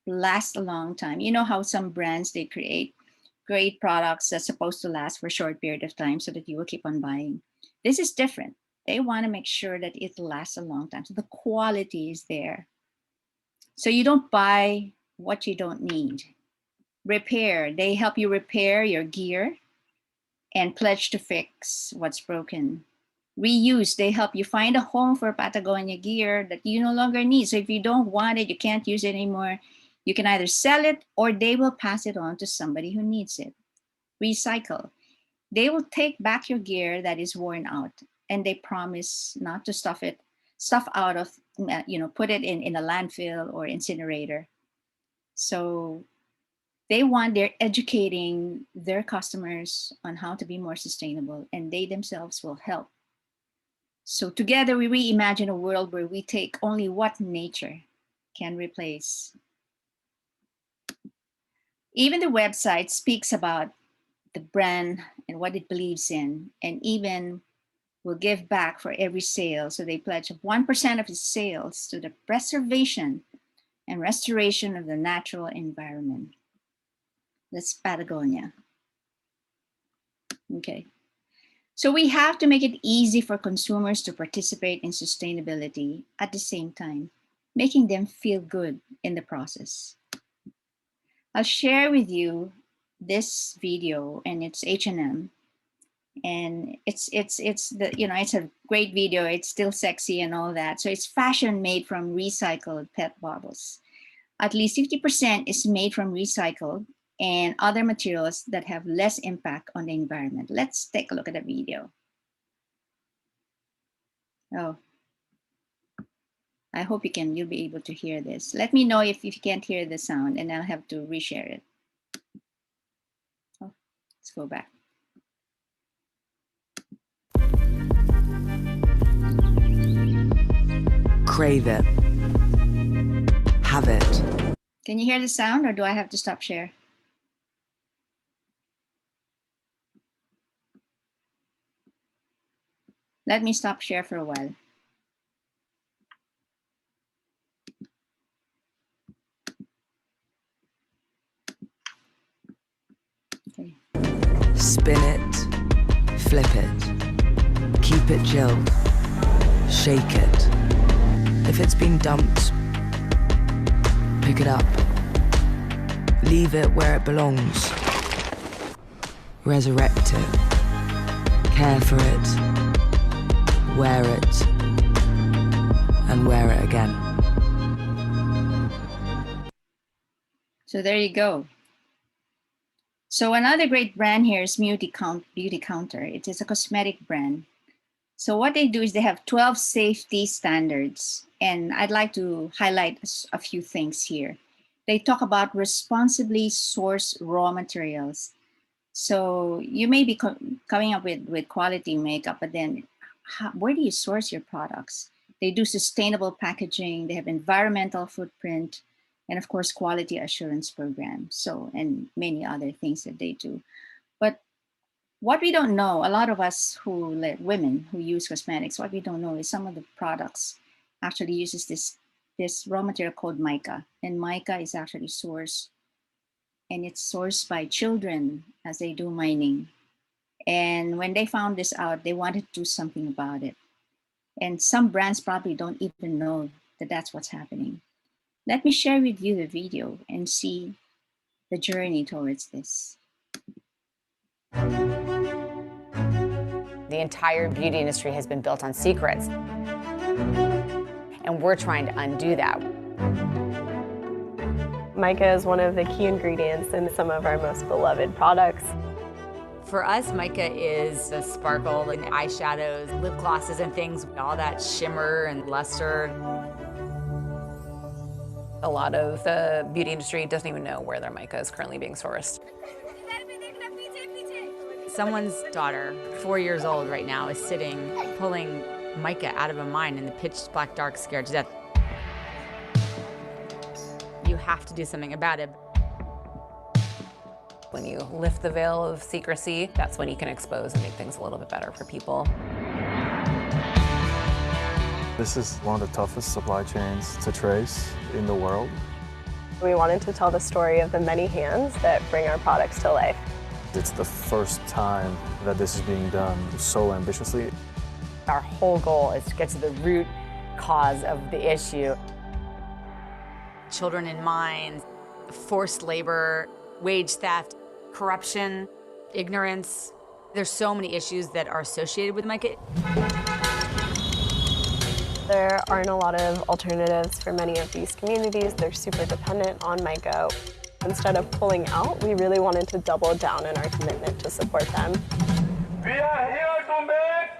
lasts a long time. You know how some brands, they create great products that's supposed to last for a short period of time so that you will keep on buying. This is different. They want to make sure that it lasts a long time. So the quality is there. So you don't buy what you don't need. Repair. They help you repair your gear and pledge to fix what's broken. Reuse. They help you find a home for Patagonia gear that you no longer need. So if you don't want it, you can't use it anymore, you can either sell it or they will pass it on to somebody who needs it. Recycle. They will take back your gear that is worn out, and they promise not to stuff out of, put it in a landfill or incinerator. So they're educating their customers on how to be more sustainable, and they themselves will help. So together we reimagine a world where we take only what nature can replace. Even the website speaks about the brand and what it believes in, and even will give back for every sale. So they pledge 1% of its sales to the preservation and restoration of the natural environment. That's Patagonia. Okay. So we have to make it easy for consumers to participate in sustainability at the same time, making them feel good in the process. I'll share with you this video, and it's H&M, and it's a great video. It's still sexy and all that. So it's fashion made from recycled PET bottles. At least 50% is made from recycled and other materials that have less impact on the environment. Let's take a look at the video. Oh, I hope you'll be able to hear this. Let me know if you can't hear the sound, and I'll have to reshare it. Oh, let's go back.
Crave it. Have it.
Can you hear the sound, or do I have to stop share? Let me stop share for a while.
Spin it, flip it, keep it chilled, shake it. If it's been dumped, pick it up. Leave it where it belongs. Resurrect it. Care for it. Wear it. And wear it again.
So there you go. So another great brand here is Beauty Counter. It is a cosmetic brand. So what they do is they have 12 safety standards. And I'd like to highlight a few things here. They talk about responsibly sourced raw materials. So you may be coming up with quality makeup, but then where do you source your products? They do sustainable packaging. They have environmental footprint, and of course, quality assurance programs. So, and many other things that they do. But what we don't know, a lot of us women who use cosmetics, what we don't know is some of the products actually uses this raw material called mica. And mica is actually sourced, and it's sourced by children as they do mining. And when they found this out, they wanted to do something about it. And some brands probably don't even know that that's what's happening. Let me share with you the video and see the journey towards this.
The entire beauty industry has been built on secrets. And we're trying to undo that.
Mica is one of the key ingredients in some of our most beloved products.
For us, mica is the sparkle in eyeshadows, lip glosses and things, all that shimmer and luster.
A lot of the beauty industry doesn't even know where their mica is currently being sourced.
Someone's daughter, 4 years old right now, is sitting, pulling mica out of a mine in the pitch black dark, scared to death. You have to do something about it.
When you lift the veil of secrecy, that's when you can expose and make things a little bit better for people.
This is one of the toughest supply chains to trace in the world.
We wanted to tell the story of the many hands that bring our products to life.
It's the first time that this is being done so ambitiously.
Our whole goal is to get to the root cause of the issue. Children in mines, forced labor, wage theft, corruption, ignorance. There's so many issues that are associated with mica.
There aren't a lot of alternatives for many of these communities. They're super dependent on mica. Instead of pulling out, we really wanted to double down in our commitment to support them.
We are here to make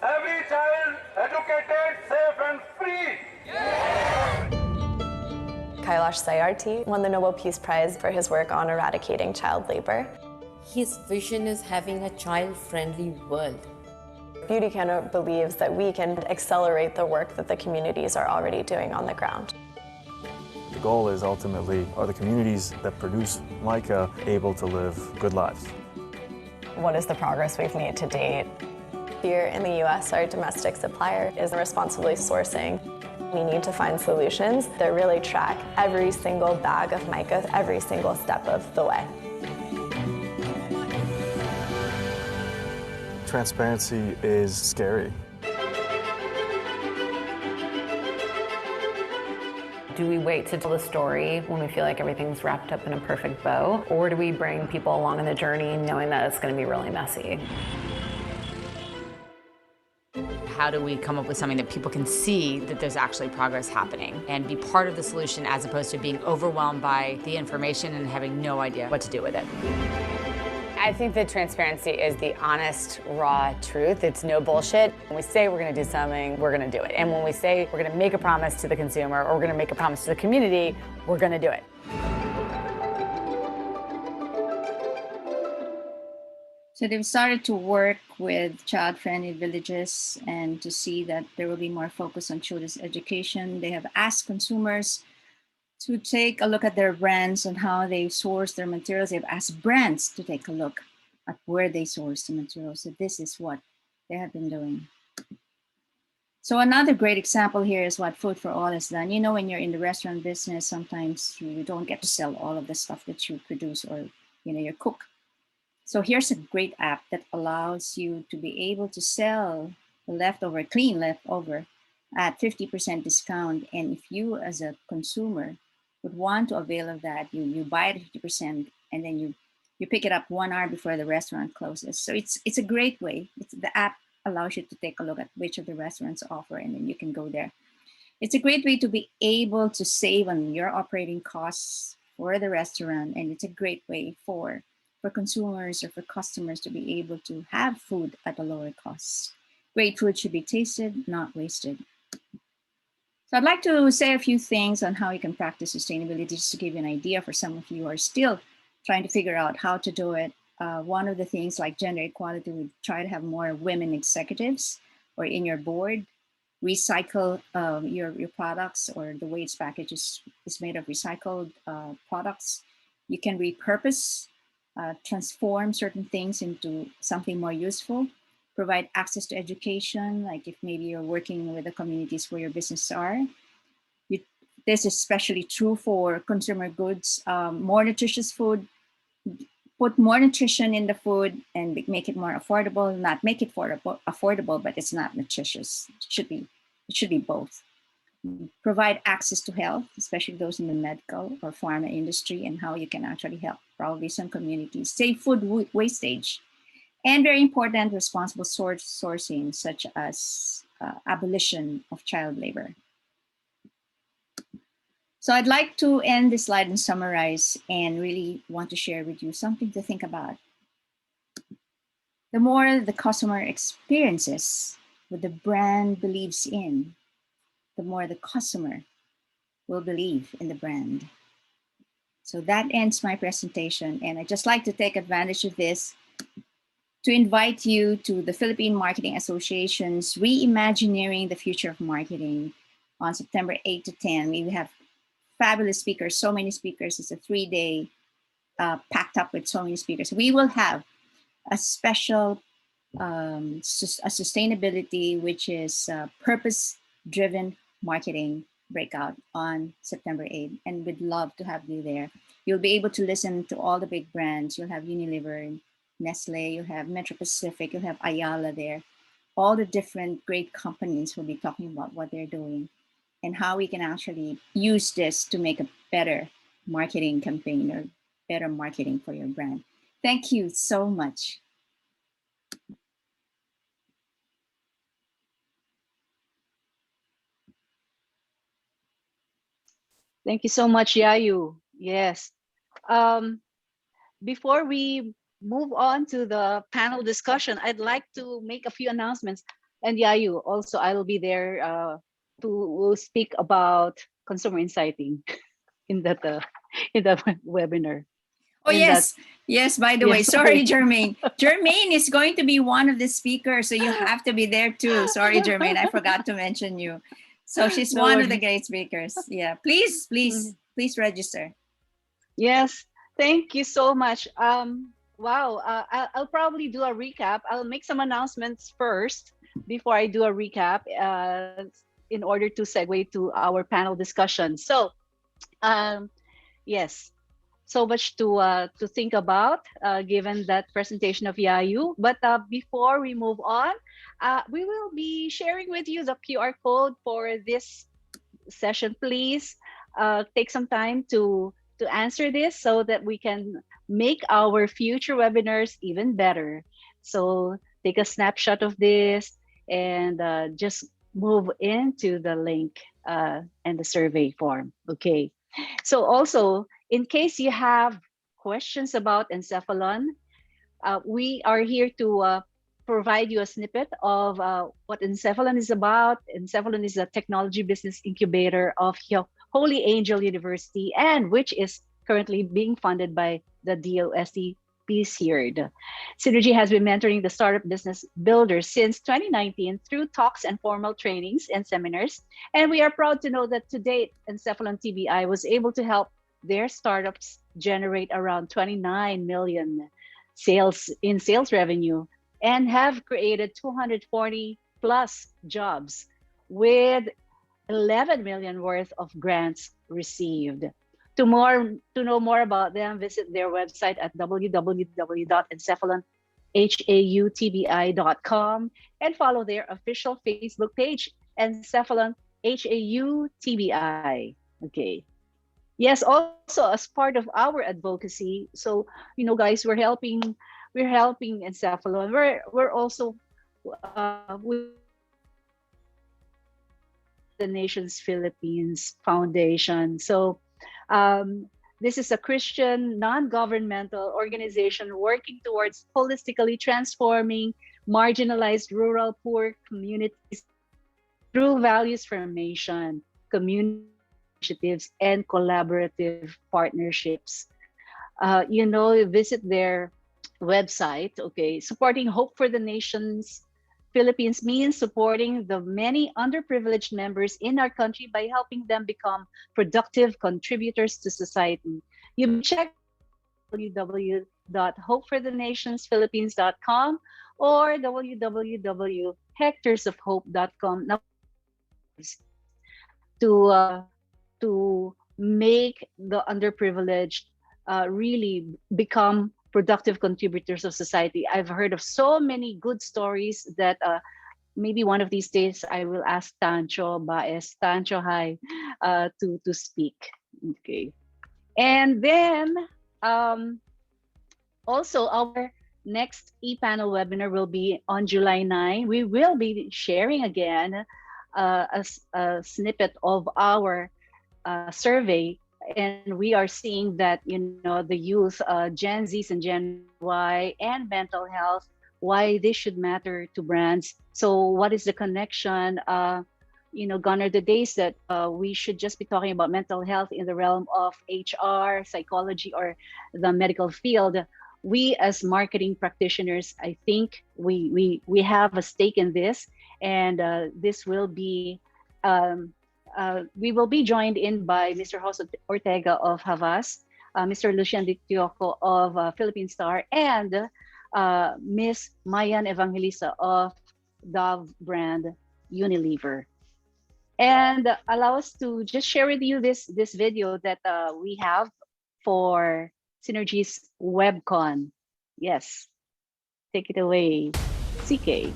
every child educated, safe and free.
Kailash Sayarthi won the Nobel Peace Prize for his work on eradicating child labor.
His vision is having a child-friendly world.
Beauty Canada believes that we can accelerate the work that the communities are already doing on the ground.
The goal is ultimately, are the communities that produce mica able to live good lives?
What is the progress we've made to date? Here in the US, our domestic supplier is responsibly sourcing. We need to find solutions that really track every single bag of mica, every single step of the way.
Transparency is scary.
Do we wait to tell the story when we feel like everything's wrapped up in a perfect bow? Or do we bring people along in the journey knowing that it's going to be really messy?
How do we come up with something that people can see that there's actually progress happening and be part of the solution as opposed to being overwhelmed by the information and having no idea what to do with it? I think that transparency is the honest, raw truth. It's no bullshit. When we say we're going to do something, we're going to do it. And when we say we're going to make a promise to the consumer or we're going to make a promise to the community, we're going to do it.
So they've started to work with child-friendly villages and to see that there will be more focus on children's education. They have asked consumers to take a look at their brands and how they source their materials. They've asked brands to take a look at where they source the materials. So this is what they have been doing. So another great example here is what Food for All has done. You know, when you're in the restaurant business, sometimes you don't get to sell all of the stuff that you produce or, you know, you cook. So here's a great app that allows you to be able to sell the leftover, clean leftover at 50% discount. And if you as a consumer would want to avail of that, you buy it at 50% and then you pick it up 1 hour before the restaurant closes. So it's a great way. The app allows you to take a look at which of the restaurants offer, and then you can go there. It's a great way to be able to save on your operating costs for the restaurant, and it's a great way for consumers or for customers to be able to have food at a lower cost. Great food should be tasted, not wasted. So I'd like to say a few things on how you can practice sustainability, just to give you an idea for some of you who are still trying to figure out how to do it. One of the things like gender equality, we try to have more women executives or in your board. Recycle your products, or the way it's packaged is made of recycled products. You can repurpose, transform certain things into something more useful. Provide access to education, like if maybe you're working with the communities where your businesses are. This is especially true for consumer goods. More nutritious food, put more nutrition in the food and make it more affordable. Not make it affordable, but it's not nutritious. It should be both. Provide access to health, especially those in the medical or pharma industry, and how you can actually help probably some communities. Save food wastage. And very important, responsible sourcing, such as abolition of child labor. So I'd like to end this slide and summarize, and really want to share with you something to think about. The more the customer experiences what the brand believes in, the more the customer will believe in the brand. So that ends my presentation, and I'd just like to take advantage of this to invite you to the Philippine Marketing Association's Reimagineering the Future of Marketing on September 8 to 10. We have fabulous speakers, so many speakers. It's a 3-day packed up with so many speakers. We will have a special sustainability, which is purpose-driven marketing breakout on September 8th, and we'd love to have you there. You'll be able to listen to all the big brands. You'll have Unilever, Nestle, you have Metro Pacific, you have Ayala there. All the different great companies will be talking about what they're doing and how we can actually use this to make a better marketing campaign or better marketing for your brand. Thank you so much.
Thank you so much, Yayu. Yes. Before we move on to the panel discussion, I'd like to make a few announcements. And Yayu, also I will be there to speak about consumer insighting in that webinar.
Oh, yes. Yes, by the way, sorry, Jermaine. Jermaine is going to be one of the speakers, so you have to be there too. Sorry, Jermaine, I forgot to mention you. So she's one of the great speakers. Yeah, please register.
Yes, thank you so much. Wow, I'll probably do a recap. I'll make some announcements first before I do a recap in order to segue to our panel discussion. So, yes, so much to think about given that presentation of Yayu. But before we move on, we will be sharing with you the QR code for this session. Please take some time to answer this so that we can make our future webinars even better. So take a snapshot of this and just move into the link and the survey form. Okay. So also, in case you have questions about Encephalon, we are here to provide you a snippet of what Encephalon is about. Encephalon is a technology business incubator of Holy Angel University, and which is currently being funded by the DOST Peace Yard. Synergy has been mentoring the startup business builders since 2019 through talks and formal trainings and seminars. And we are proud to know that to date, Encephalon TBI was able to help their startups generate around 29 million sales revenue and have created 240 plus jobs with 11 million worth of grants received. To know more about them, visit their website at www.encephalonhautbi.com and follow their official Facebook page, Encephalon HAUTBI. Okay. Yes, also as part of our advocacy. So, guys, we're helping Encephalon. We're also with the Nations Philippines Foundation. So, this is a Christian non-governmental organization working towards holistically transforming marginalized rural poor communities through values formation, community initiatives, and collaborative partnerships. Visit their website. Okay, supporting Hope for the Nations Philippines means supporting the many underprivileged members in our country by helping them become productive contributors to society. You can check www.hopeforthenationsphilippines.com or www.hectorsofhope.com to make the underprivileged really become productive contributors of society. I've heard of so many good stories that maybe one of these days I will ask Tancho Baez, Tancho, hi, to speak. Okay. And then also our next ePanel webinar will be on July 9. We will be sharing again a snippet of our survey, and we are seeing that the youth, Gen Zs and Gen Y, and mental health, why this should matter to brands. So what is the connection? Gone are the days that we should just be talking about mental health in the realm of HR, psychology, or the medical field. We as marketing practitioners, I think we have a stake in this, and this will be we will be joined in by Mr. Jose Ortega of Havas, Mr. Lucian Dictioco of Philippine Star, and Miss Mayan Evangelista of Dove brand Unilever. And allow us to just share with you this video that we have for Synergy's WebCon. Yes, take it away, CK.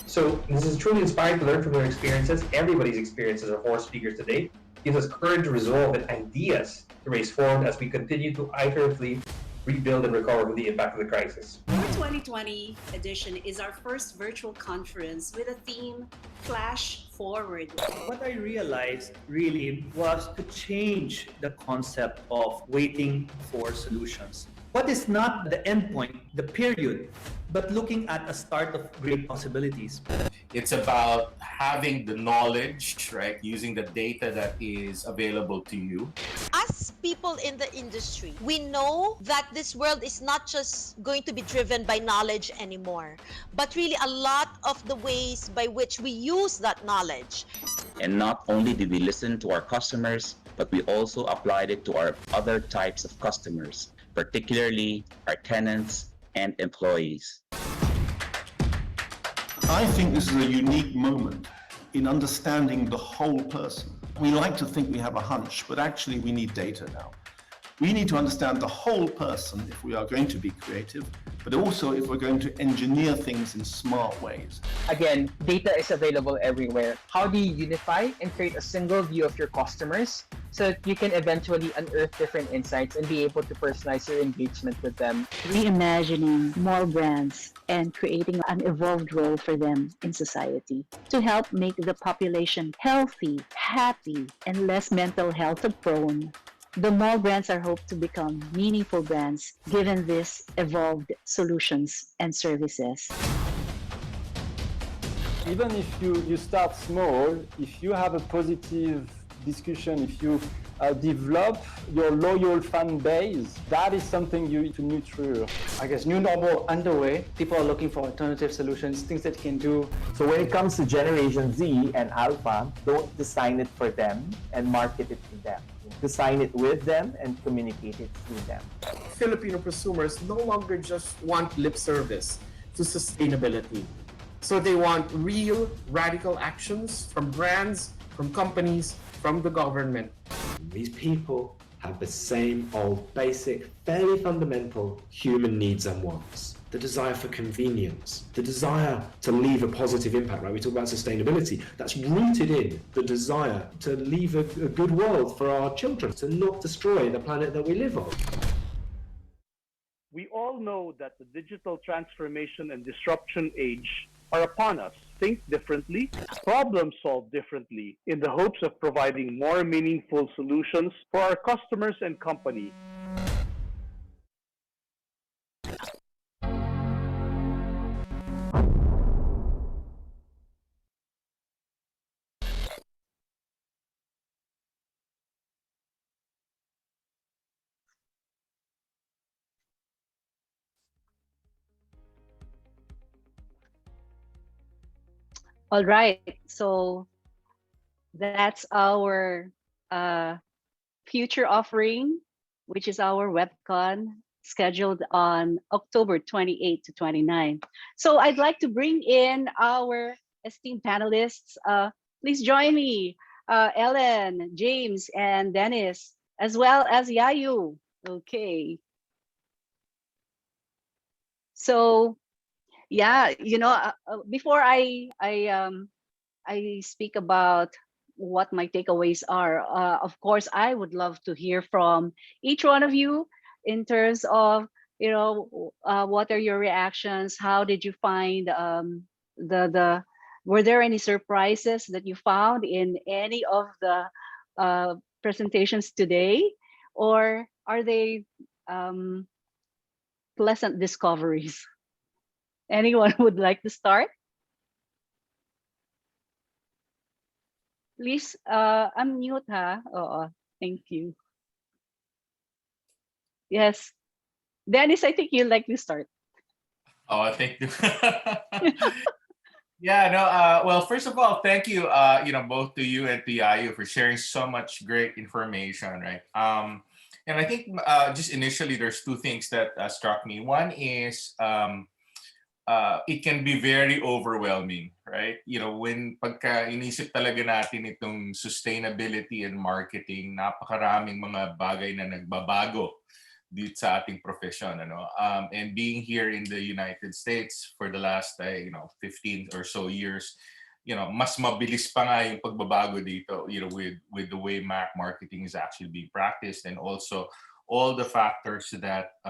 So this is truly inspiring to learn from their experiences. Everybody's experiences are horse speakers today. Gives us courage, resolve, and ideas to race forward as we continue to iteratively rebuild and recover from the impact of the crisis.
Our 2020 edition is our first virtual conference with a theme, Flash Forward.
What I realized really was to change the concept of waiting for solutions. What is not the endpoint, the period, but looking at a start of great possibilities.
It's about having the knowledge, right? Using the data that is available to you.
As people in the industry, we know that this world is not just going to be driven by knowledge anymore, but really a lot of the ways by which we use that knowledge.
And not only did we listen to our customers, but we also applied it to our other types of customers, particularly our tenants and employees.
I think this is a unique moment in understanding the whole person. We like to think we have a hunch, but actually we need data now. We need to understand the whole person if we are going to be creative, but also if we're going to engineer things in smart ways.
Again, data is available everywhere. How do you unify and create a single view of your customers so that you can eventually unearth different insights and be able to personalize your engagement with them?
Reimagining more brands and creating an evolved role for them in society to help make the population healthy, happy, and less mental health prone. The mall brands are hoped to become meaningful brands given these evolved solutions and services.
Even if you start small, if you have a positive discussion, if you develop your loyal fan base, that is something you need to nurture.
I guess new normal underway. People are looking for alternative solutions, things that you can do.
So when it comes to Generation Z and Alpha, don't design it for them and market it to them. Design it with them and communicate it through them.
Filipino consumers no longer just want lip service to sustainability. So they want real, radical actions from brands from companies, from the government.
These people have the same old basic, fairly fundamental human needs and wants. The desire for convenience, the desire to leave a positive impact, right? We talk about sustainability. That's rooted in the desire to leave a good world for our children, to not destroy the planet that we live on.
We all know that the digital transformation and disruption age are upon us. Think differently, problem solve differently, in the hopes of providing more meaningful solutions for our customers and company.
All right, so that's our future offering, which is our webcon scheduled on October 28 to 29. So I'd like to bring in our esteemed panelists. Please join me, Ellen, James, and Dennis, as well as Yayu. Okay. So yeah, before I speak about what my takeaways are, of course, I would love to hear from each one of you in terms of, what are your reactions? How did you find were there any surprises that you found in any of the presentations today? Or are they pleasant discoveries? Anyone would like to start? Please unmute, ha? Oo, thank you. Yes. Dennis, I think you'd like to start.
Oh, thank you. Yeah, no, well, first of all, thank you, both to you and to Yayu for sharing so much great information, right? And I think just initially, there's two things that struck me. One is it can be very overwhelming, right? When pagka inisip talaga natin itong sustainability and marketing, napakaraming mga bagay na nagbabago dito sa ating profession, and being here in the United States for the last 15 or so years, mas mabilis pa nga yung pagbabago dito, with the way marketing is actually being practiced, and also all the factors that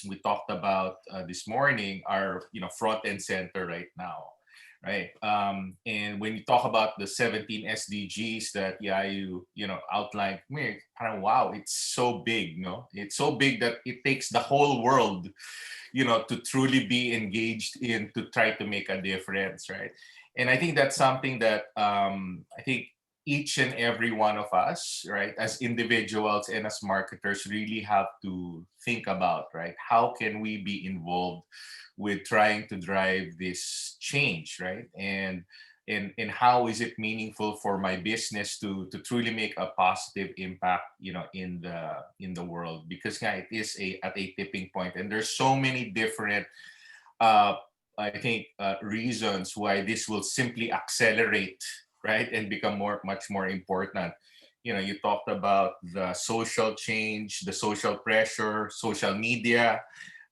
we talked about this morning are front and center right now, right? And when you talk about the 17 SDGs that you outlined, wow, it's so big, no? It's so big that it takes the whole world, to truly be engaged in to try to make a difference, right? And I think that's something that I think each and every one of us, right, as individuals and as marketers, really have to think about, right? How can we be involved with trying to drive this change, right? And how is it meaningful for my business to truly make a positive impact, in the world? Because it is at a tipping point, and there's so many different I think reasons why this will simply accelerate, right, and become much more important. You talked about the social change, the social pressure, social media,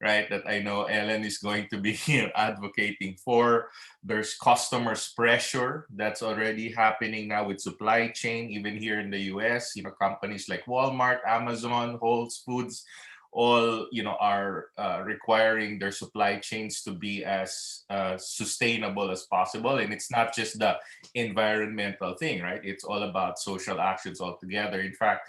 right, that I know Ellen is going to be advocating for. There's customers pressure that's already happening now with supply chain, even here in the US. Companies like Walmart, Amazon, Whole Foods, all are requiring their supply chains to be as sustainable as possible. And it's not just the environmental thing, right? It's all about social actions altogether. In fact,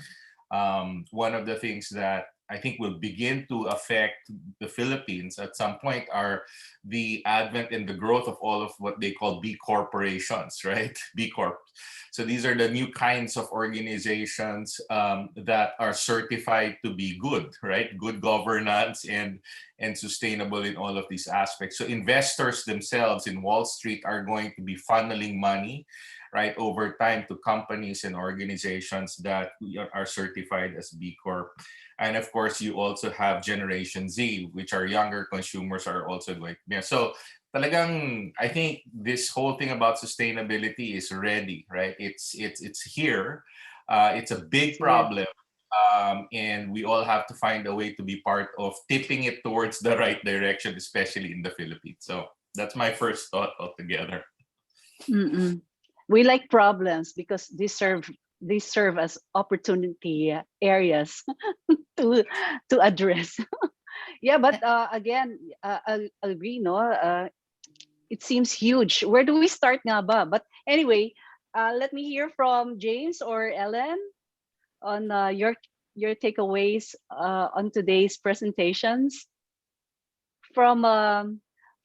one of the things that I think will begin to affect the Philippines at some point are the advent and the growth of all of what they call B corporations, right? B Corp. So these are the new kinds of organizations that are certified to be good, right? Good governance and sustainable in all of these aspects. So investors themselves in Wall Street are going to be funneling money, right, over time to companies and organizations that are certified as B Corp. And of course, you also have Generation Z, which are younger consumers are also going. So talagang I think this whole thing about sustainability is ready, right? It's here. It's a big problem. And we all have to find a way to be part of tipping it towards the right direction, especially in the Philippines. So that's my first thought altogether.
Mm-mm. We like problems because they serve as opportunity areas to address. Yeah, but again, I agree. No, it seems huge. Where do we start nga ba? But anyway, let me hear from James or Ellen on your takeaways on today's presentations from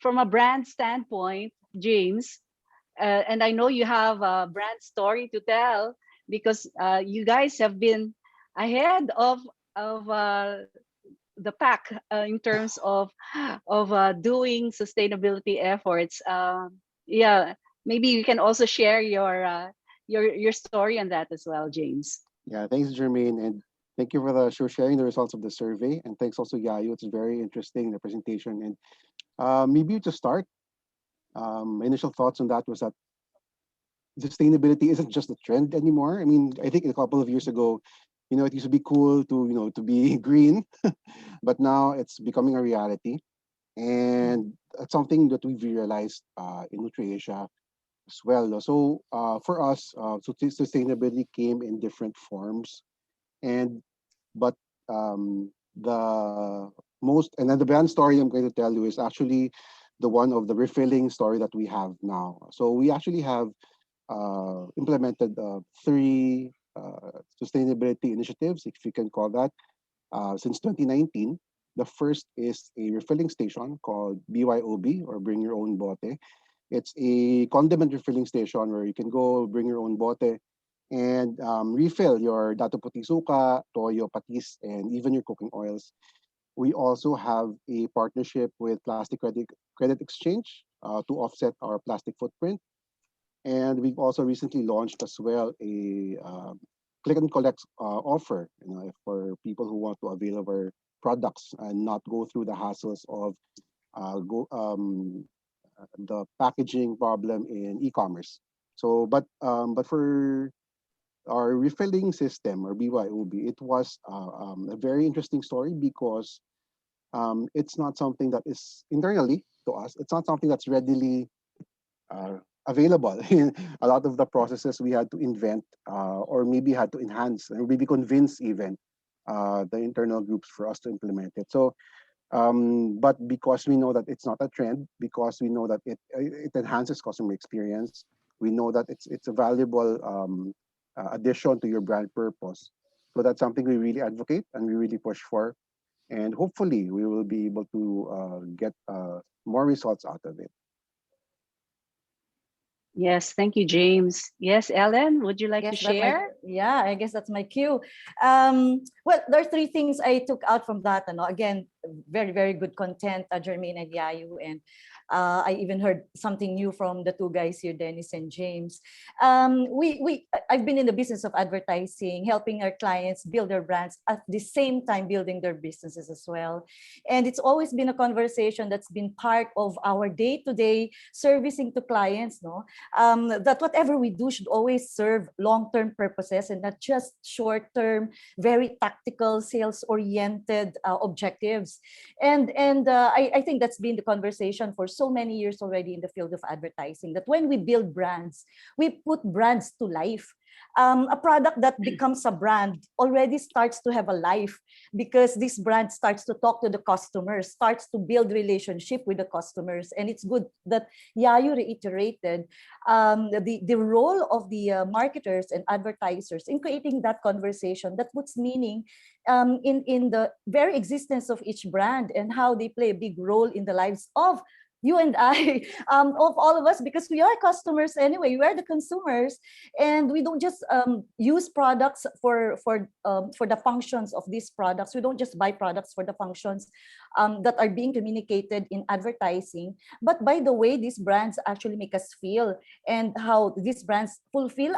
from a brand standpoint, James. And I know you have a brand story to tell because you guys have been ahead of the pack in terms of doing sustainability efforts. Yeah, maybe you can also share your story on that as well, James.
Yeah, thanks, Jermaine, and thank you for sharing the results of the survey, and thanks also, Yayo. It's very interesting the presentation, and maybe to start, my initial thoughts on that was that sustainability isn't just a trend anymore. I mean, I think a couple of years ago, it used to be cool to be green, but now it's becoming a reality, and it's something that we've realized in NutriAsia as well. So for us, sustainability came in different forms, and but the most and then the brand story I'm going to tell you is actually the one of the refilling story that we have now. So we actually have implemented three sustainability initiatives, if you can call that, since 2019. The first is a refilling station called BYOB, or Bring Your Own Bote. It's a condiment refilling station where you can go bring your own bote and refill your dato puti suka, toyo, patis, and even your cooking oils. We also have a partnership with Plastic Credit Exchange to offset our plastic footprint. And we've also recently launched as well a click and collect offer, for people who want to avail of our products and not go through the hassles of the packaging problem in e-commerce. So, but for our refilling system, or BYOB, it was a very interesting story because it's not something that is internally to us. It's not something that's readily available. A lot of the processes we had to invent, or maybe had to enhance, and maybe convince even the internal groups for us to implement it. So, but because we know that it's not a trend, because we know that it enhances customer experience, we know that it's a valuable addition to your brand purpose. So that's something we really advocate and we really push for, and hopefully we will be able to get more results out of it.
Yes, thank you, James. Yes, Ellen, would you like to
Yes, that's my,
share?
yeah, I guess that's my cue. Well, there are three things I took out from that. Again, very, very good content, Jermaine and Yayu. And I even heard something new from the two guys here, Dennis and James. I've been in the business of advertising, helping our clients build their brands at the same time building their businesses as well. And it's always been a conversation that's been part of our day-to-day servicing to clients, no? That whatever we do should always serve long-term purposes and not just short-term, very tactical, sales-oriented objectives. And I think that's been the conversation for so many years already in the field of advertising, that when we build brands, we put brands to life. A product that becomes a brand already starts to have a life because this brand starts to talk to the customers, starts to build relationship with the customers. And it's good that Yayu reiterated the role of the marketers and advertisers in creating that conversation that puts meaning in the very existence of each brand and how they play a big role in the lives of you and I, of all of us, because we are customers anyway. We are the consumers, and we don't just use products for the functions of these products. We don't just buy products for the functions that are being communicated in advertising, but by the way these brands actually make us feel and how these brands fulfill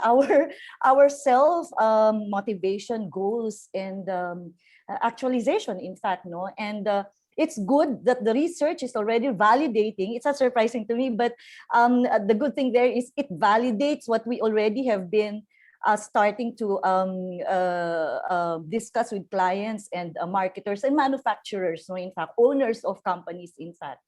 our self motivation, goals, and actualization. In fact, no, and it's good that the research is already validating. It's not surprising to me, but the good thing there is it validates what we already have been starting to discuss with clients and marketers and manufacturers, in fact, owners of companies, in fact.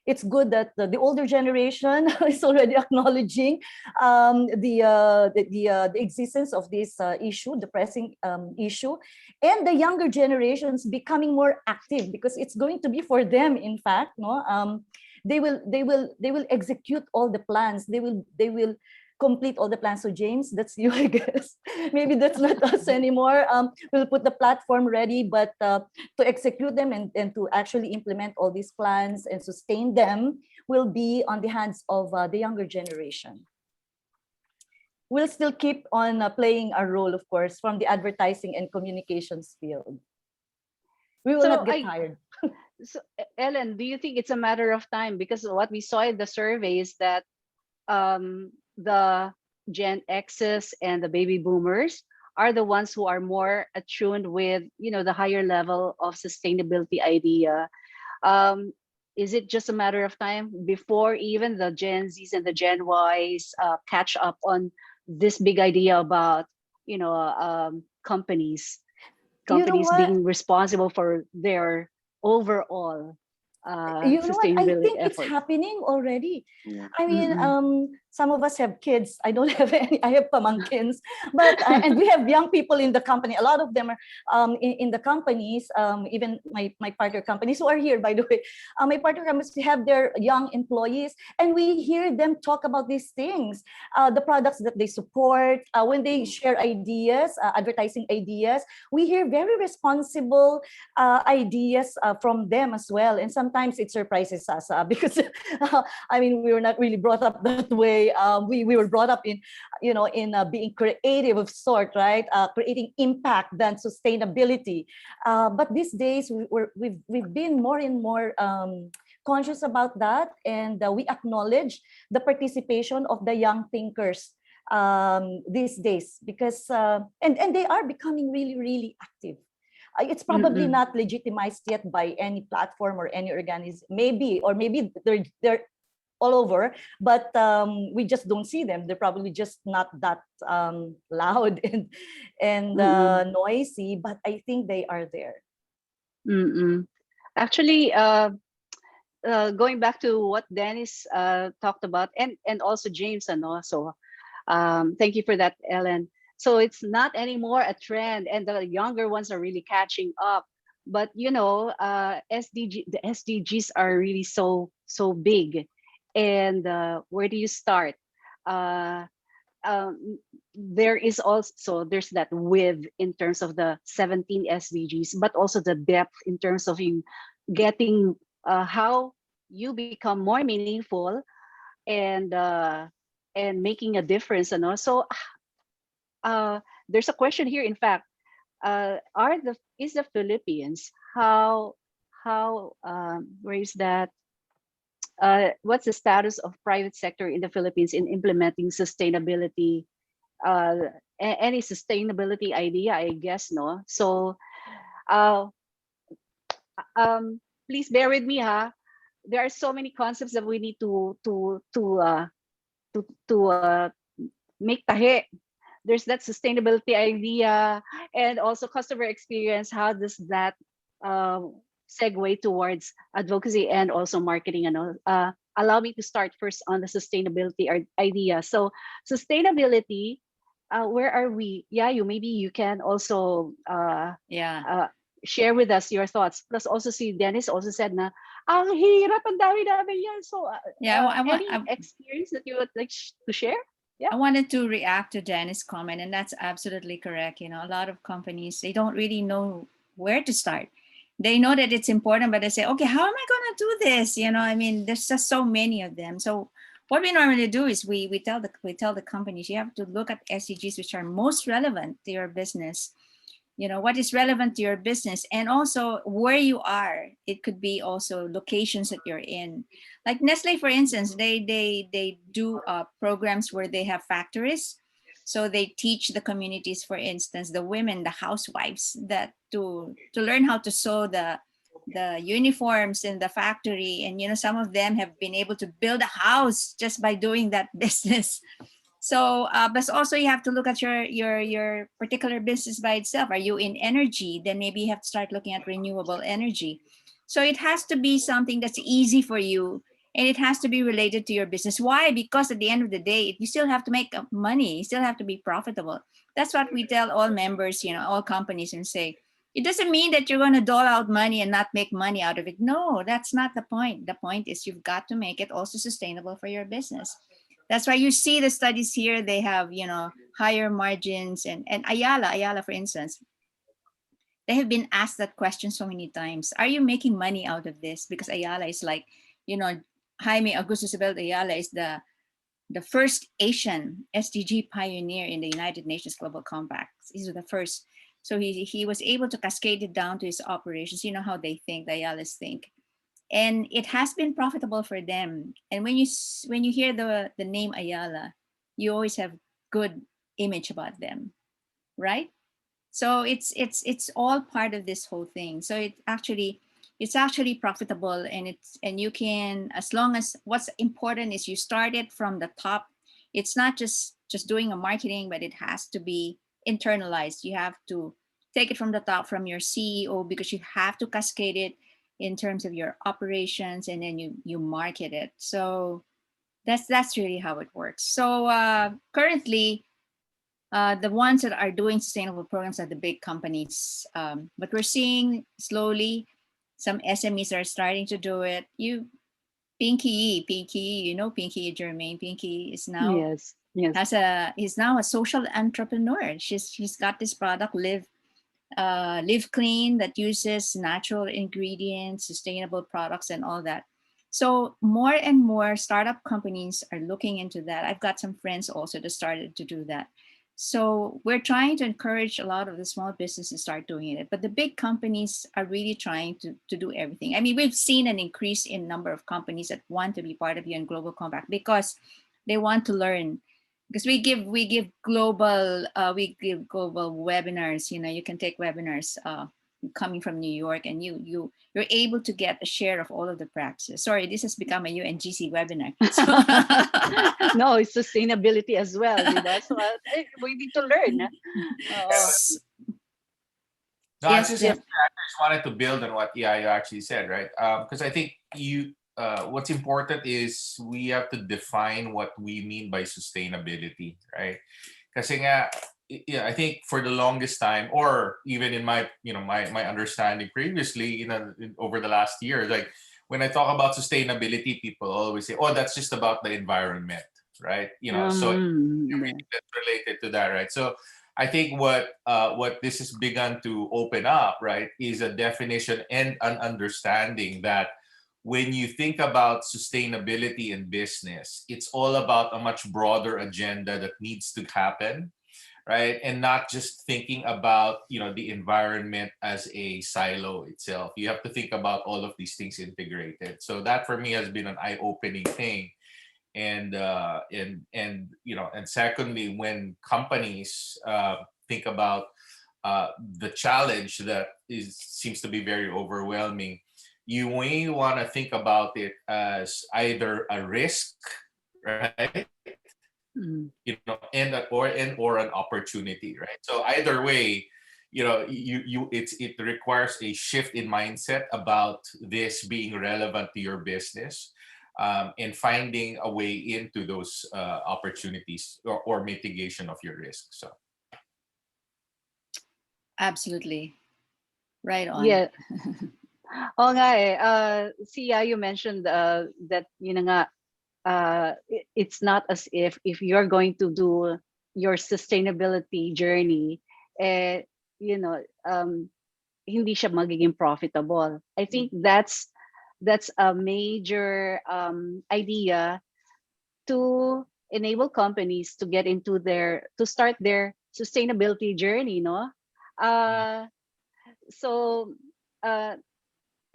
It's good that the older generation is already acknowledging the existence of this issue, the pressing issue, and the younger generations becoming more active, because it's going to be for them. In fact, they will execute all the plans. They will complete all the plans. So James, that's you, I guess. Maybe that's not us anymore. We'll put the platform ready, but to execute them and to actually implement all these plans and sustain them will be on the hands of the younger generation. We'll still keep on playing our role, of course, from the advertising and communications field. We will not get tired.
So, Ellen, do you think it's a matter of time? Because what we saw in the survey is that the Gen X's and the baby boomers are the ones who are more attuned with, the higher level of sustainability idea. Is it just a matter of time before even the Gen Z's and the Gen Y's catch up on this big idea about, companies being responsible for their overall sustainability
I think
effort?
it's happening already. I mean, some of us have kids. I don't have any. I have pamangkins, but and we have young people in the company. A lot of them are in the companies. Even my partner companies who are here, by the way. My partner companies have their young employees, and we hear them talk about these things, the products that they support. When they share ideas, advertising ideas, we hear very responsible ideas from them as well. And sometimes it surprises us because I mean, we were not really brought up that way. We were brought up in, being creative of sort, right? Creating impact than sustainability. But these days we've been more and more conscious about that, and we acknowledge the participation of the young thinkers these days, because and they are becoming really, really active. It's probably not legitimized yet by any platform or any organism, maybe they're all over, but we just don't see them. They're probably just not that loud and noisy, but I think they are there.
Actually, going back to what Dennis talked about, and also James, so thank you for that, Ellen. So it's not anymore a trend, and the younger ones are really catching up. But the SDGs are really so big, and where do you start? There is also there's that width in terms of the 17 SDGs, but also the depth in terms of you getting how you become more meaningful and making a difference, and also. There's a question here. In fact, is the Philippines where is that? What's the status of private sector in the Philippines in implementing sustainability? Any sustainability idea? I guess no. So, please bear with me, huh? There are so many concepts that we need to make tahe. There's that sustainability idea and also customer experience. How does that segue towards advocacy and also marketing? And allow me to start first on the sustainability idea. So sustainability, where are we? Yeah, maybe you can also share with us your thoughts. Plus also see Dennis also said na, ang hirap, ang dami yan. So any experience that you would like to share? Yeah.
I wanted to react to Dennis' comment, and that's absolutely correct. A lot of companies, they don't really know where to start. They know that it's important, but they say, okay, how am I going to do this? I mean, there's just so many of them. So what we normally do is we tell the companies, you have to look at SDGs which are most relevant to your business. What is relevant to your business, and also where you are. It could be also locations that you're in. Like Nestle, for instance, they do programs where they have factories. So they teach the communities, for instance, the women, the housewives, that to learn how to sew the the uniforms in the factory, and some of them have been able to build a house just by doing that business. So, but also you have to look at your particular business by itself. Are you in energy? Then maybe you have to start looking at renewable energy. So it has to be something that's easy for you, and it has to be related to your business. Why? Because at the end of the day, you still have to make money. You still have to be profitable. That's what we tell all members, all companies, and say, it doesn't mean that you're going to dole out money and not make money out of it. No, that's not the point. The point is you've got to make it also sustainable for your business. That's why you see the studies here. They have, higher margins, and Ayala, for instance, they have been asked that question so many times. Are you making money out of this? Because Ayala is like, Jaime Augusto Isabel Ayala is the first Asian SDG pioneer in the United Nations Global Compact. He's the first. So he was able to cascade it down to his operations. You know how they think, the Ayalas think. And it has been profitable for them. And when you hear the name Ayala, you always have good image about them, right? So it's all part of this whole thing. So it's actually profitable, and you can, as long as, what's important is you start it from the top. It's not just doing a marketing, but it has to be internalized. You have to take it from the top, from your CEO, because you have to cascade it in terms of your operations, and then you market it. So that's really how it works. So currently, the ones that are doing sustainable programs are the big companies, but we're seeing slowly some SMEs are starting to do it. Pinky, Pinky Germain. Pinky is now is now a social entrepreneur. She's got this product, Live Clean, that uses natural ingredients, sustainable products, and all that. So more and more startup companies are looking into that. I've got some friends also that started to do that. So we're trying to encourage a lot of the small businesses to start doing it. But the big companies are really trying to do everything. I mean, we've seen an increase in number of companies that want to be part of UN Global Compact because they want to learn. Because we give global webinars. You can take webinars coming from New York, and you're able to get a share of all of the practices. Sorry, this has become a UNGC webinar.
No, it's sustainability as well. So we need to learn.
No,
Yes,
I just wanted to build on what Iayo actually said, right? Because I think what's important is we have to define what we mean by sustainability, right? Kasi nga, I think for the longest time, or even in my my understanding previously, over the last year, like when I talk about sustainability, people always say, "Oh, that's just about the environment," right? So everything that's related to that, right? So I think what this has begun to open up, right, is a definition and an understanding that when you think about sustainability in business, it's all about a much broader agenda that needs to happen, right? And not just thinking about the environment as a silo itself. You have to think about all of these things integrated. So that for me has been an eye-opening thing. And secondly, when companies think about the challenge that seems to be very overwhelming, you may want to think about it as either a risk, right? Or an opportunity, right? So either way, it requires a shift in mindset about this being relevant to your business, and finding a way into those opportunities or mitigation of your risk. So
absolutely right on.
Yeah. Oh nga Sia, you mentioned that it's not as if you're going to do your sustainability journey, hindi siya magiging profitable. I think that's a major idea to enable companies to get into to start their sustainability journey, no?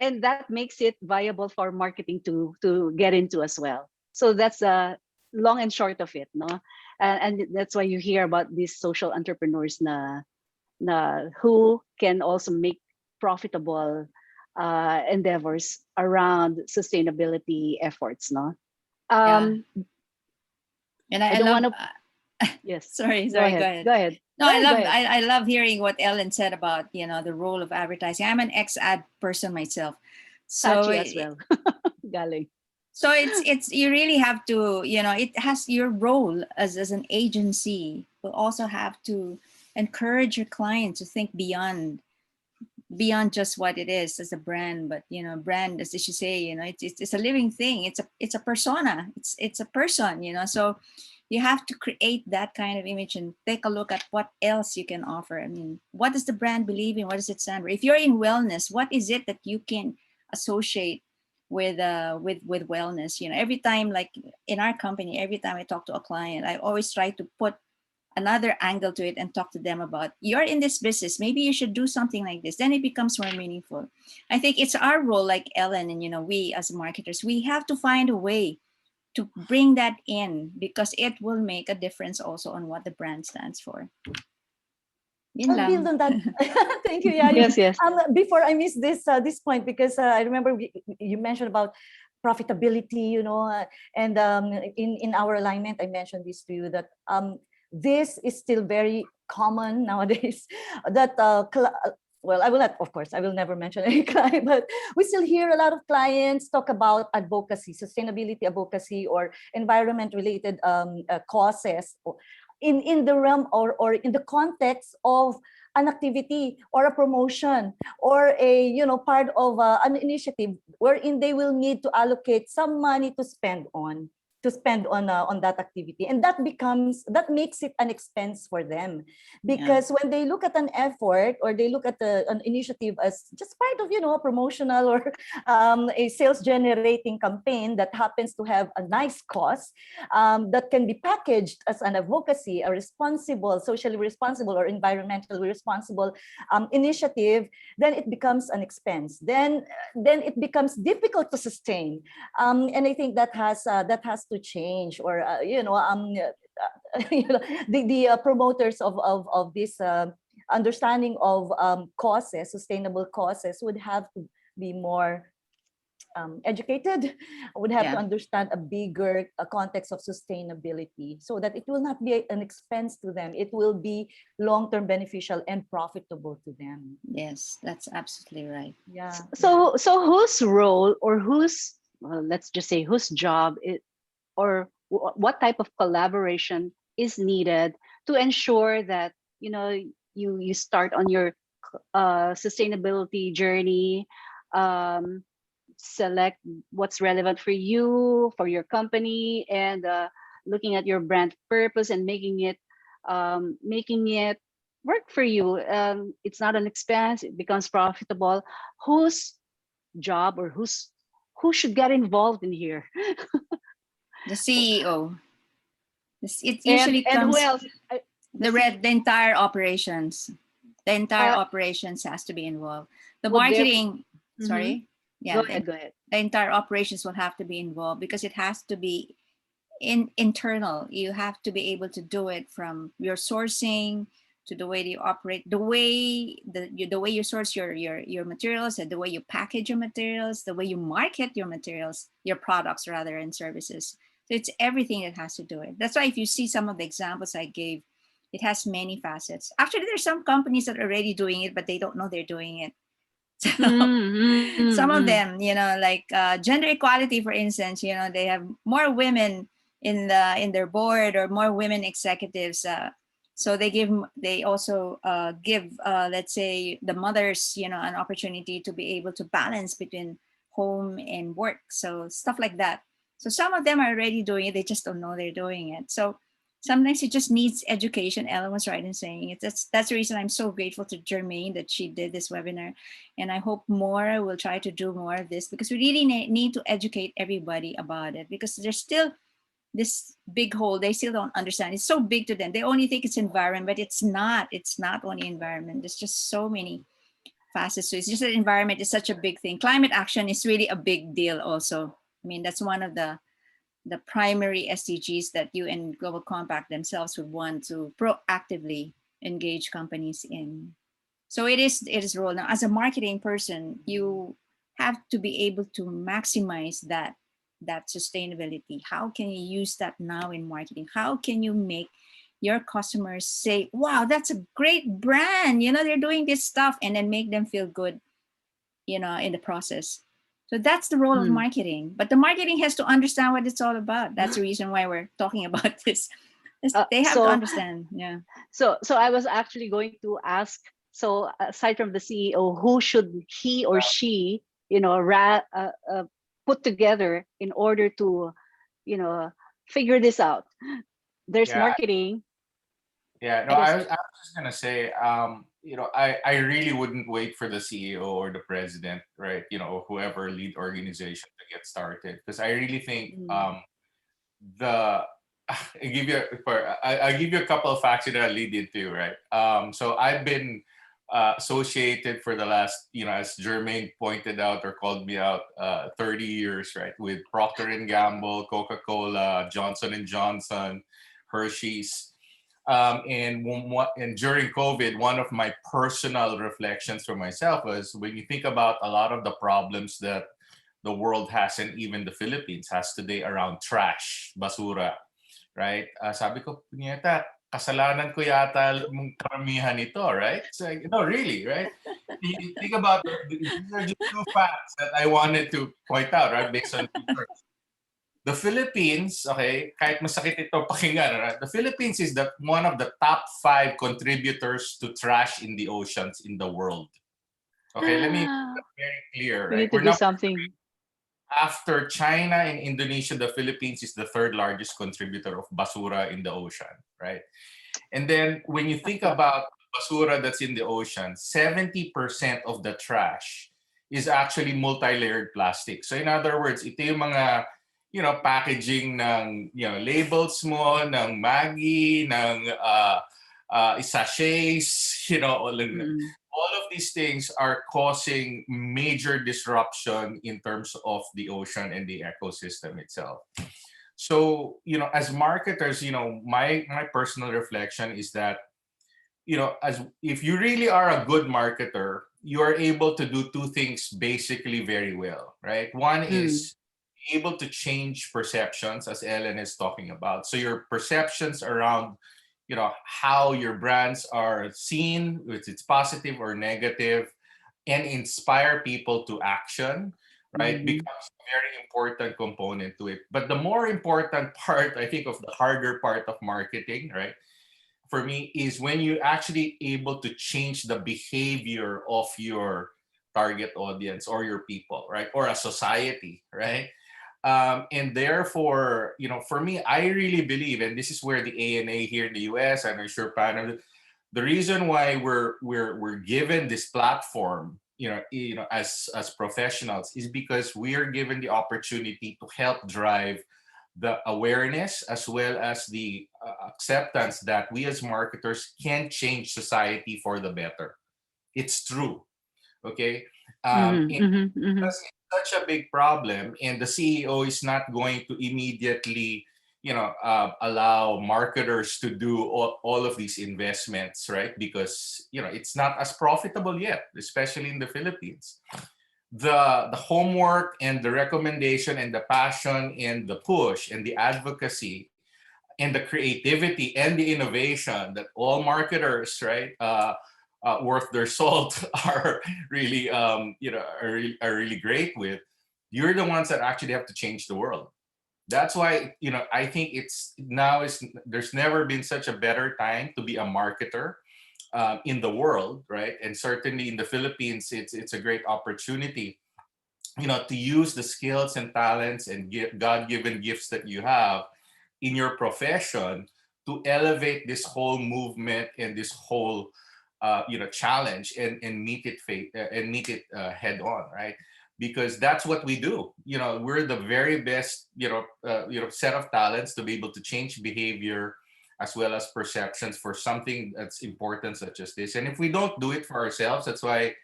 And that makes it viable for marketing to get into as well. So that's a long and short of it, no? And that's why you hear about these social entrepreneurs na who can also make profitable endeavors around sustainability efforts, no?
Yeah. And
I
I
don't
love,
want to. Yes.
sorry,
Go
go
ahead.
ahead.
Go ahead.
No,
Go ahead. Go ahead.
I love hearing what Ellen said about, the role of advertising. I'm an ex-ad person myself. So,
Sachi as well. Galing.
so it's you really have to, it has your role as an agency, but also have to encourage your client to think beyond just what it is as a brand. But brand, as you say, it's a living thing. It's a persona. It's a person. So you have to create that kind of image and take a look at what else you can offer. I mean, what does the brand believe in? What does it stand for? If you're in wellness, what is it that you can associate with wellness? Every time, like in our company, every time I talk to a client, I always try to put another angle to it and talk to them about, you're in this business, maybe you should do something like this. Then it becomes more meaningful. I think it's our role, like Ellen and we as marketers, we have to find a way to bring that in, because it will make a difference also on what the brand stands for.
I'll build on that. Thank you. Yeah.
Yes, yes.
Before I miss this point, because I remember you mentioned about profitability, and in our alignment, I mentioned this to you that this is still very common nowadays. That well, I will not, of course, I will never mention any client, but we still hear a lot of clients talk about advocacy, sustainability advocacy, or environment-related causes in the realm or in the context of an activity or a promotion or a part of an initiative wherein they will need to allocate some money to spend on that activity, and that makes it an expense for them, because when they look at an effort or they look at an initiative as just part of a promotional or a sales generating campaign that happens to have a nice cause that can be packaged as an advocacy, a responsible, socially responsible or environmentally responsible initiative, then it becomes an expense. Then it becomes difficult to sustain, and I think that has to change, or the promoters of this understanding of causes, sustainable causes, would have to be more educated, would have to understand a bigger context of sustainability, so that it will not be an expense to them. It will be long-term beneficial and profitable to them.
Yes, that's absolutely right.
Yeah.
So whose role, or whose, let's just say, whose job or what type of collaboration is needed to ensure that you start on your sustainability journey, select what's relevant for you, for your company, and looking at your brand purpose and making it work for you. It's not an expense, it becomes profitable. Whose job, or who should get involved in here?
The CEO. It usually
and
comes,
who else?
the entire operations. The entire operations has to be involved. The
would there-
marketing, sorry. Yeah,
Go ahead.
The entire operations will have to be involved, because it has to be internal. You have to be able to do it from your sourcing to the way you operate, the way you source your materials, and the way you package your materials, the way you market your materials, your products rather, and services. So it's everything that has to do it. That's why if you see some of the examples I gave, it has many facets. Actually, there's some companies that are already doing it, but they don't know they're doing it. So, some of them, like gender equality, for instance, they have more women in their board, or more women executives. So they also give, let's say, the mothers, an opportunity to be able to balance between home and work. So stuff like that. So some of them are already doing it. They just don't know they're doing it. So sometimes it just needs education. Ellen was right in saying it. That's the reason I'm so grateful to Jermaine that she did this webinar. And I hope more will try to do more of this, because we really need to educate everybody about it, because there's still this big hole. They still don't understand. It's so big to them. They only think it's environment, but it's not. It's not only environment. There's just so many facets. So it's just that environment is such a big thing. Climate action is really a big deal also. I mean, that's one of the primary SDGs that UN Global Compact themselves would want to proactively engage companies in. So it is role. Now, as a marketing person, you have to be able to maximize that sustainability. How can you use that now in marketing? How can you make your customers say, wow, that's a great brand, they're doing this stuff, and then make them feel good, in the process. So that's the role of marketing. But the marketing has to understand what it's all about. That's the reason why we're talking about this. They have to understand. Yeah.
So I was actually going to ask, so aside from the CEO, who should he or she, put together in order to, figure this out? There's marketing.
Yeah, no, I was just gonna say, I really wouldn't wait for the CEO or the president, right? Or whoever lead organization to get started, because I really think I give you I give you a couple of facts that I lead into, right? So I've been associated for the last, as Jermaine pointed out or called me out, 30 years, right, with Procter and Gamble, Coca-Cola, Johnson and Johnson, Hershey's. And during COVID, one of my personal reflections for myself was, when you think about a lot of the problems that the world has, and even the Philippines has today, around trash, basura, right? Sabi ko, punyeta, kasalanan ko yata mong karamihan ito, right? So, really, right? You think about these are just two facts that I wanted to point out, right? Based on research. The Philippines, okay, kahit masakit ito pakinggan, right? The Philippines is one of the top 5 contributors to trash in the oceans in the world. Okay, let me make that very clear.
We
right?
need to do something.
After China and Indonesia, the Philippines is the 3rd largest contributor of basura in the ocean, right? And then when you think about basura that's in the ocean, 70% of the trash is actually multi-layered plastic. So in other words, ito yung mga packaging ng labels mo, ng Maggi, ng sachets, all of these things are causing major disruption in terms of the ocean and the ecosystem itself. So, as marketers, my personal reflection is that, if you really are a good marketer, you are able to do 2 things basically very well, right? One is able to change perceptions, as Ellen is talking about. So your perceptions around, how your brands are seen, whether it's positive or negative, and inspire people to action, right, becomes a very important component to it. But the more important part, I think, of the harder part of marketing, right, for me, is when you actually able to change the behavior of your target audience or your people, right, or a society, right? And therefore, for me, I really believe, and this is where the ANA here in the US, and I'm sure panel, the reason why we're given this platform, as professionals, is because we are given the opportunity to help drive the awareness as well as the acceptance that we as marketers can change society for the better. It's true. Okay. Because it's such a big problem, and the CEO is not going to immediately, allow marketers to do all of these investments, right? Because it's not as profitable yet, especially in the Philippines. The homework and the recommendation and the passion and the push and the advocacy and the creativity and the innovation that all marketers, right, worth their salt are really, are really great with. You're the ones that actually have to change the world. That's why, I think there's never been such a better time to be a marketer in the world, right? And certainly in the Philippines, it's a great opportunity, to use the skills and talents and God-given gifts that you have in your profession to elevate this whole movement and this whole challenge and meet it head on, right? Because that's what we do. We're the very best set of talents to be able to change behavior as well as perceptions for something that's important such as this. And if we don't do it for ourselves, that's why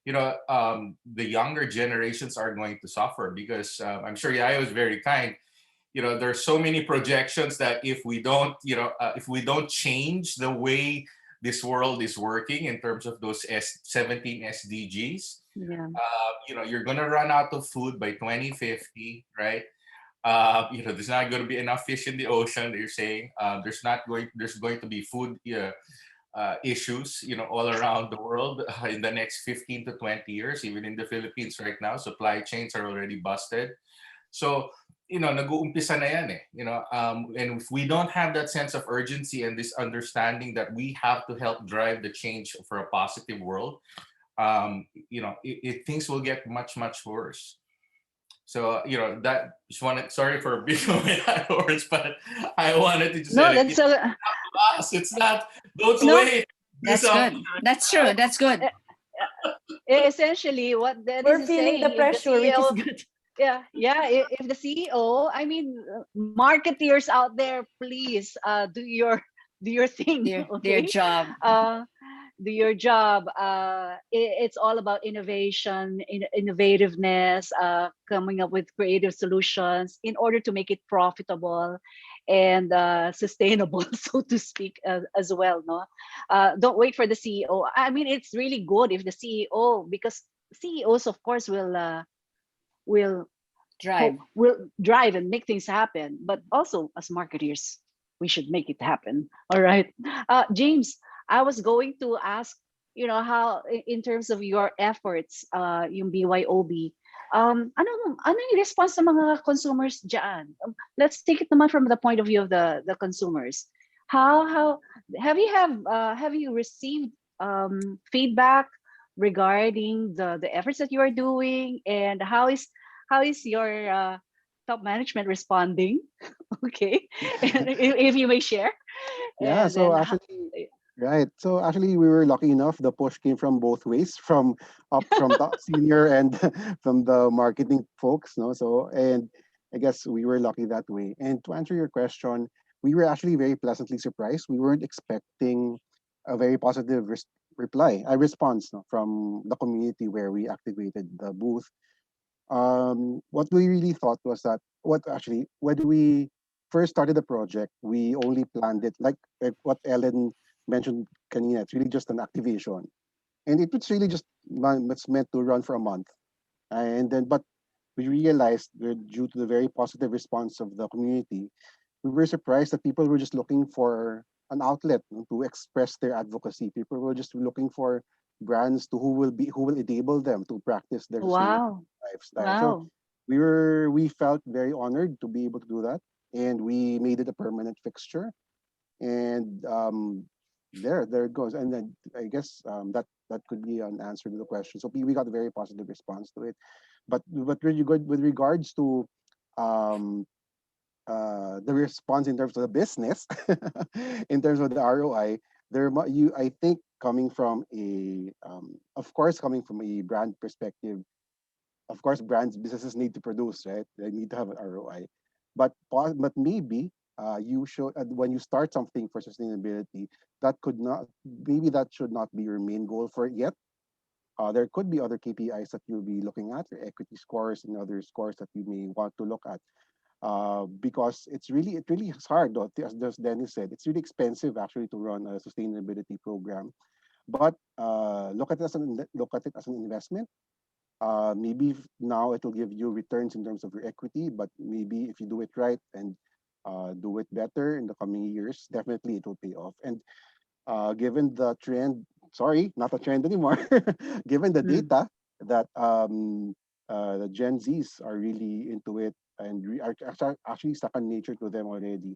the younger generations are going to suffer, because I'm sure Yayo is very kind. There's so many projections that if we don't change the way this world is working in terms of those 17 SDGs,
Yeah.
You're gonna run out of food by 2050, right? There's not going to be enough fish in the ocean. You're saying there's going to be food issues, all around the world in the next 15 to 20 years. Even in the Philippines right now, supply chains are already busted. So, nag-uumpisa na yan eh. And if we don't have that sense of urgency and this understanding that we have to help drive the change for a positive world, things will get much, much worse. So, that just wanted, sorry for being my words, but I wanted to just
No,
say, like,
that's so.
us, it's not, don't
No,
wait. Do
That's
something.
good. That's true. That's good.
Essentially, what Dennis
We're
is
feeling the
saying, if the
pressure, which is
CEO,
good.
yeah, if the CEO, I mean, marketeers out there, please do your thing,
Their
okay?
job.
Do your job. It's all about innovation, innovativeness, coming up with creative solutions in order to make it profitable and sustainable, so to speak, as well. No, don't wait for the CEO. I mean, it's really good if the CEO, because CEOs, of course, will will drive and make things happen. But also, as marketers, we should make it happen. All right, James. I was going to ask, how in terms of your efforts, yung BYOB, ano yung response ng mga consumers diyan? Let's take it naman from the point of view of the consumers. How have you received feedback regarding the efforts that you are doing, and how is your top management responding? Okay, if you may share.
Yeah,
And then
so actually, right. So actually, we were lucky enough. The push came from both ways, from the senior and from the marketing folks. No, so and I guess we were lucky that way. And to answer your question, we were actually very pleasantly surprised. We weren't expecting a very positive a response, no, from the community where we activated the booth. What we really thought was that when we first started the project, we only planned it like what Ellen mentioned kanina. It's really just an activation, and it was really just it's meant to run for a month, and then but we realized that due to the very positive response of the community, we were surprised that people were just looking for an outlet to express their advocacy. People were just looking for brands who will enable them to practice their sustainable
wow,
lifestyle. So
wow.
we felt very honored to be able to do that, and we made it a permanent fixture. And there it goes. And then I guess that could be an answer to the question. So we got a very positive response to it. But with regards to um, the response in terms of the business, in terms of the ROI, I think coming from of course, coming from a brand perspective, of course, businesses need to produce, right? They need to have an ROI. But maybe you should when you start something for sustainability, that should not be your main goal for it yet. There could be other KPIs that you'll be looking at, your equity scores and other scores that you may want to look at. Because it really is hard, though, as Dennis said, it's really expensive actually to run a sustainability program. But look at it as an investment. Maybe now it will give you returns in terms of your equity, but maybe if you do it right and do it better in the coming years, definitely it will pay off. And given the trend, sorry, not a trend anymore, given the data that the Gen Zs are really into it and are actually second nature to them already,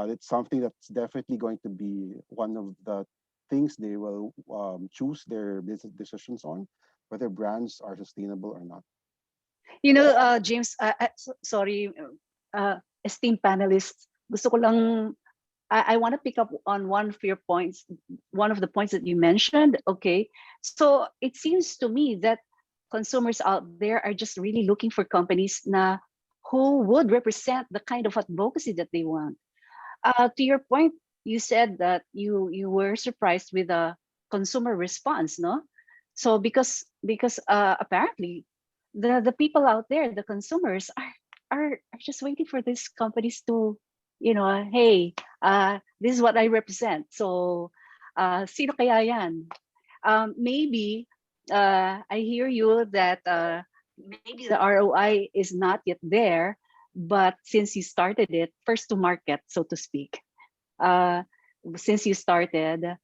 it's something that's definitely going to be one of the things they will choose their business decisions on, whether brands are sustainable or not.
James, sorry, esteemed panelists, gusto ko lang, I want to pick up on one of your points, one of the points that you mentioned. Okay, so it seems to me that consumers out there are just really looking for companies who would represent the kind of advocacy that they want. To your point, you said that you were surprised with the consumer response, no? So because apparently the people out there, the consumers are just waiting for these companies to, hey, this is what I represent. So sino kaya yan? Maybe I hear you that maybe the ROI is not yet there, but since you started it, first to market, so to speak, uh, since you started,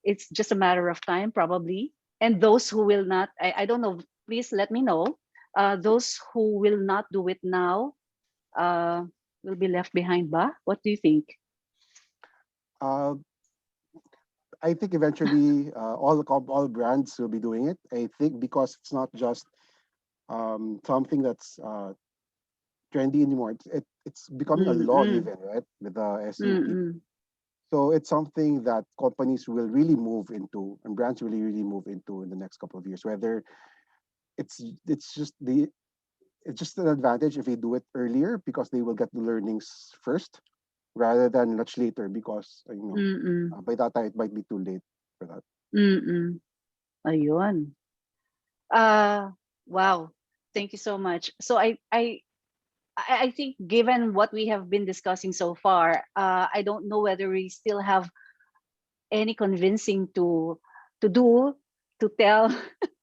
it's just a matter of time probably. And those who will not, I don't know, please let me know. Those who will not do it now uh, will be left behind ba? What do you think?
Uh, I think eventually all brands will be doing it. I think because it's not just something that's trendy anymore. It's becoming a law even, right? With the SEP. So it's something that companies will really move into, and brands really move into in the next couple of years. Whether it's it's just the it's just an advantage if they do it earlier because they will get the learnings first rather than much later because by that time it might be too late for that.
Ayun. Wow. Thank you so much. So I think given what we have been discussing so far, I don't know whether we still have any convincing to do, to tell,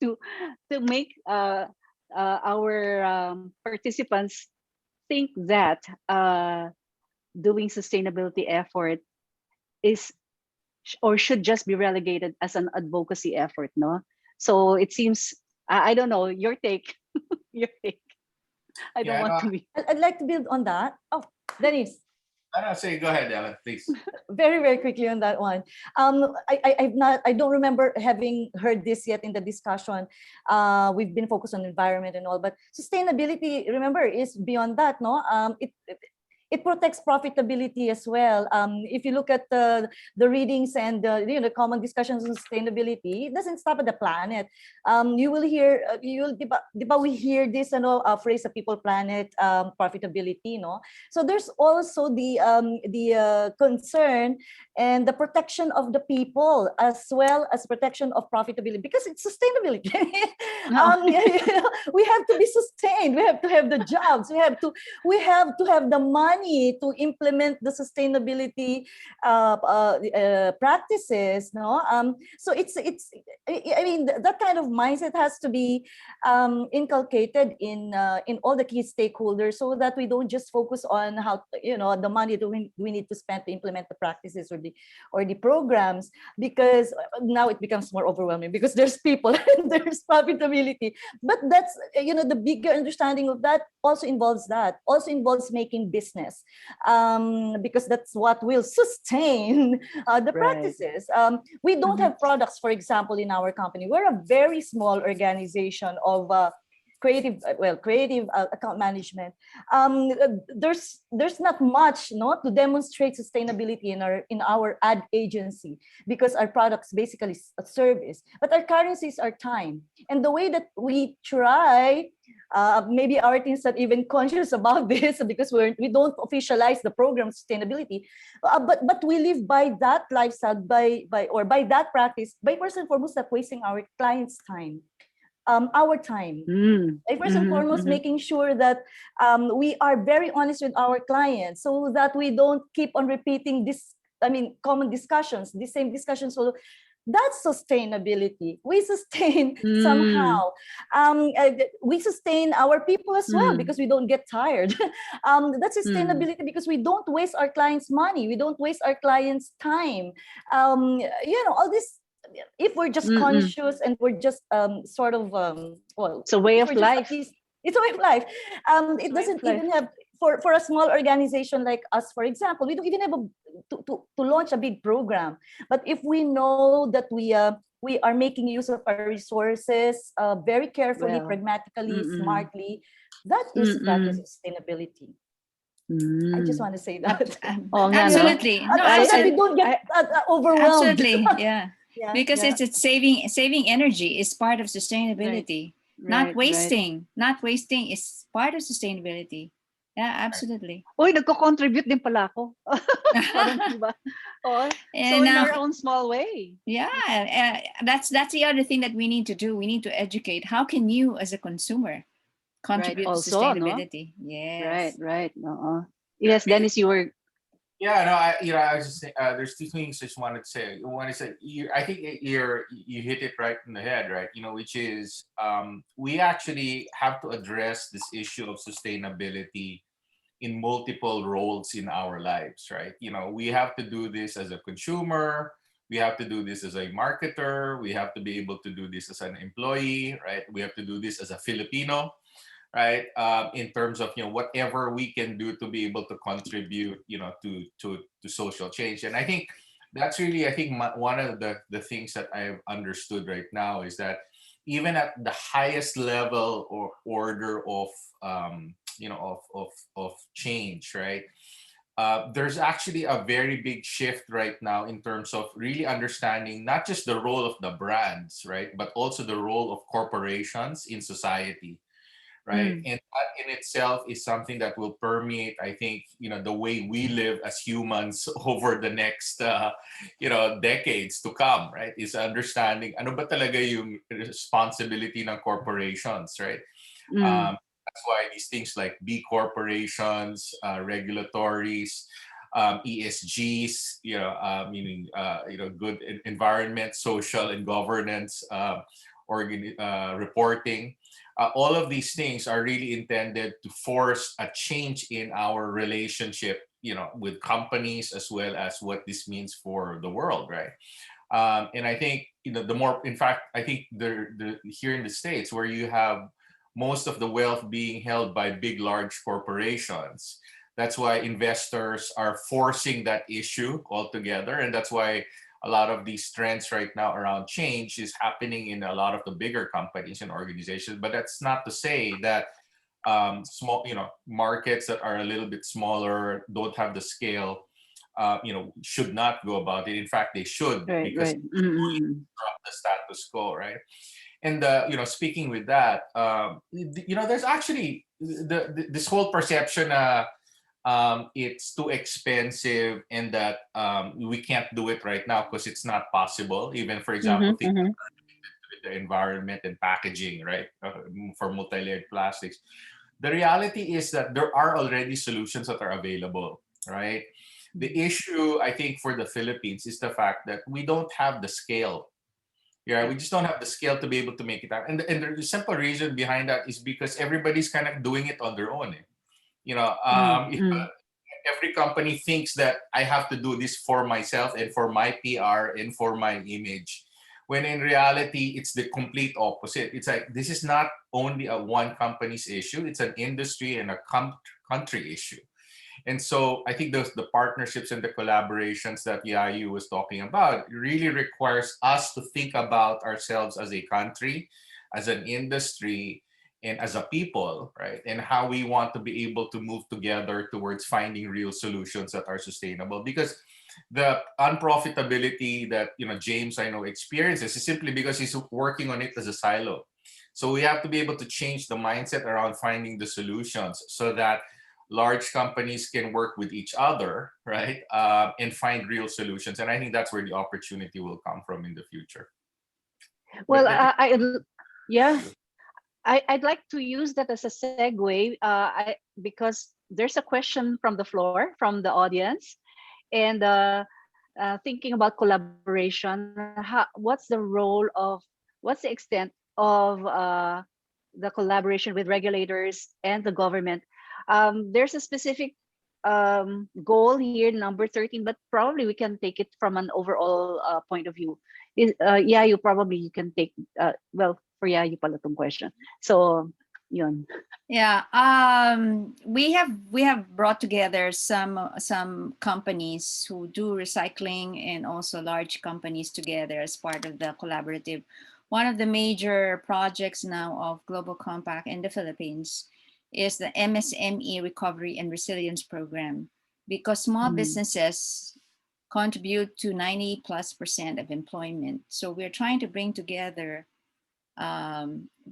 to make our participants think that doing sustainability effort is or should just be relegated as an advocacy effort, no? So it seems, I don't know, your take, your take. I don't want to be.
I'd like to build on that. Oh, Denise.
Say, go ahead, Ellen, please.
Very quickly on that one. I don't remember having heard this yet in the discussion. We've been focused on environment and all, but sustainability, remember, is beyond that, no? It protects profitability as well. If you look at the readings and the common discussions on sustainability, it doesn't stop at the planet. You will hear, we hear this phrase of people, planet, profitability, no? So there's also the concern and the protection of the people as well as protection of profitability because it's sustainability. We have to be sustained. We have to have the jobs. We have to have the money to implement the sustainability practices, no? So it's I mean that kind of mindset has to be inculcated in all the key stakeholders so that we don't just focus on how the money that we need to spend to implement the practices or the programs, because now it becomes more overwhelming because there's people and there's profitability. But that's the bigger understanding of that also involves making business, because that's what will sustain the practices. We don't have products, for example, in our company. We're a very small organization of creative account management. There's not much to demonstrate sustainability in our ad agency because our products basically a service, but our currencies are time. And the way that we try, maybe our team's not even conscious about this because we don't officialize the program sustainability, but we live by that lifestyle, by that practice, by first and foremost not wasting our clients' time. Our time. First and foremost, making sure that we are very honest with our clients so that we don't keep on repeating common discussions, the same discussions. So that's sustainability. We sustain somehow. We sustain our people as well because we don't get tired. That's sustainability because we don't waste our clients' money. We don't waste our clients' time. All this. If we're just conscious and we're just it's
a way of life.
It's a way of life. It doesn't even have for a small organization like us, for example, we don't even have to launch a big program. But if we know that we are making use of our resources very carefully, pragmatically, smartly, that is sustainability. I just want to say that.
Absolutely.
So that we don't get overwhelmed.
Absolutely, yeah. Because it's saving energy is part of sustainability. Not wasting is part of sustainability. Yeah, absolutely.
Uy, nagko-contribute din pala ako. Parang diba? So in our own small way.
Yeah, that's the other thing that we need to do. We need to educate. How can you as a consumer contribute to sustainability?
No?
Yes.
Right. Yes, Dennis, you were
Yeah, no, I was just saying, there's two things I just wanted to say. One is that I think you hit it right in the head, right? Which is we actually have to address this issue of sustainability in multiple roles in our lives, right? We have to do this as a consumer, we have to do this as a marketer, we have to be able to do this as an employee, right? We have to do this as a Filipino, right? In terms of whatever we can do to be able to contribute, to social change. And I think that's really, one of the things that I've understood right now is that even at the highest level or order of of change, right? There's actually a very big shift right now in terms of really understanding not just the role of the brands, right, but also the role of corporations in society, right? And that in itself is something that will permeate, I think, the way we live as humans over the next, decades to come, right? Is understanding ano ba talaga yung responsibility ng corporations, right? That's why these things like B corporations, regulatories, ESGs, meaning good environment, social and governance, reporting. All of these things are really intended to force a change in our relationship, with companies as well as what this means for the world, right? And I think the more, in fact, I think the here in the States where you have most of the wealth being held by big, large corporations. That's why investors are forcing that issue altogether. And that's why a lot of these trends right now around change is happening in a lot of the bigger companies and organizations. But that's not to say that small, markets that are a little bit smaller, don't have the scale, should not go about it. In fact, they should, because from the status quo, right? And speaking with that, there's actually this whole perception it's too expensive and that we can't do it right now because it's not possible. Even for example, think with the environment and packaging, right, for multi-layered plastics. The reality is that there are already solutions that are available, right? The issue, I think, for the Philippines is the fact that we don't have the scale. Yeah, we just don't have the scale to be able to make it happen. And the simple reason behind that is because everybody's kind of doing it on their own. Every company thinks that I have to do this for myself and for my PR and for my image. When in reality, it's the complete opposite. It's like, this is not only a one company's issue, it's an industry and a country issue. And so I think the partnerships and the collaborations that Yayu was talking about really requires us to think about ourselves as a country, as an industry, and as a people, right? And how we want to be able to move together towards finding real solutions that are sustainable. Because the unprofitability that James, I know, experiences is simply because he's working on it as a silo. So we have to be able to change the mindset around finding the solutions so that large companies can work with each other, right? And find real solutions. And I think that's where the opportunity will come from in the future.
Well, yeah, I'd like to use that as a segue because there's a question from the floor, from the audience. And thinking about collaboration, what's the extent of the collaboration with regulators and the government? There's a specific goal here, number 13, but probably we can take it from an overall point of view. You can take, for you pala tong question. So, yun.
Yeah, we have brought together some companies who do recycling and also large companies together as part of the collaborative. One of the major projects now of Global Compact in the Philippines is the MSME Recovery and Resilience Program, because small businesses contribute to 90+% of employment. So we're trying to bring together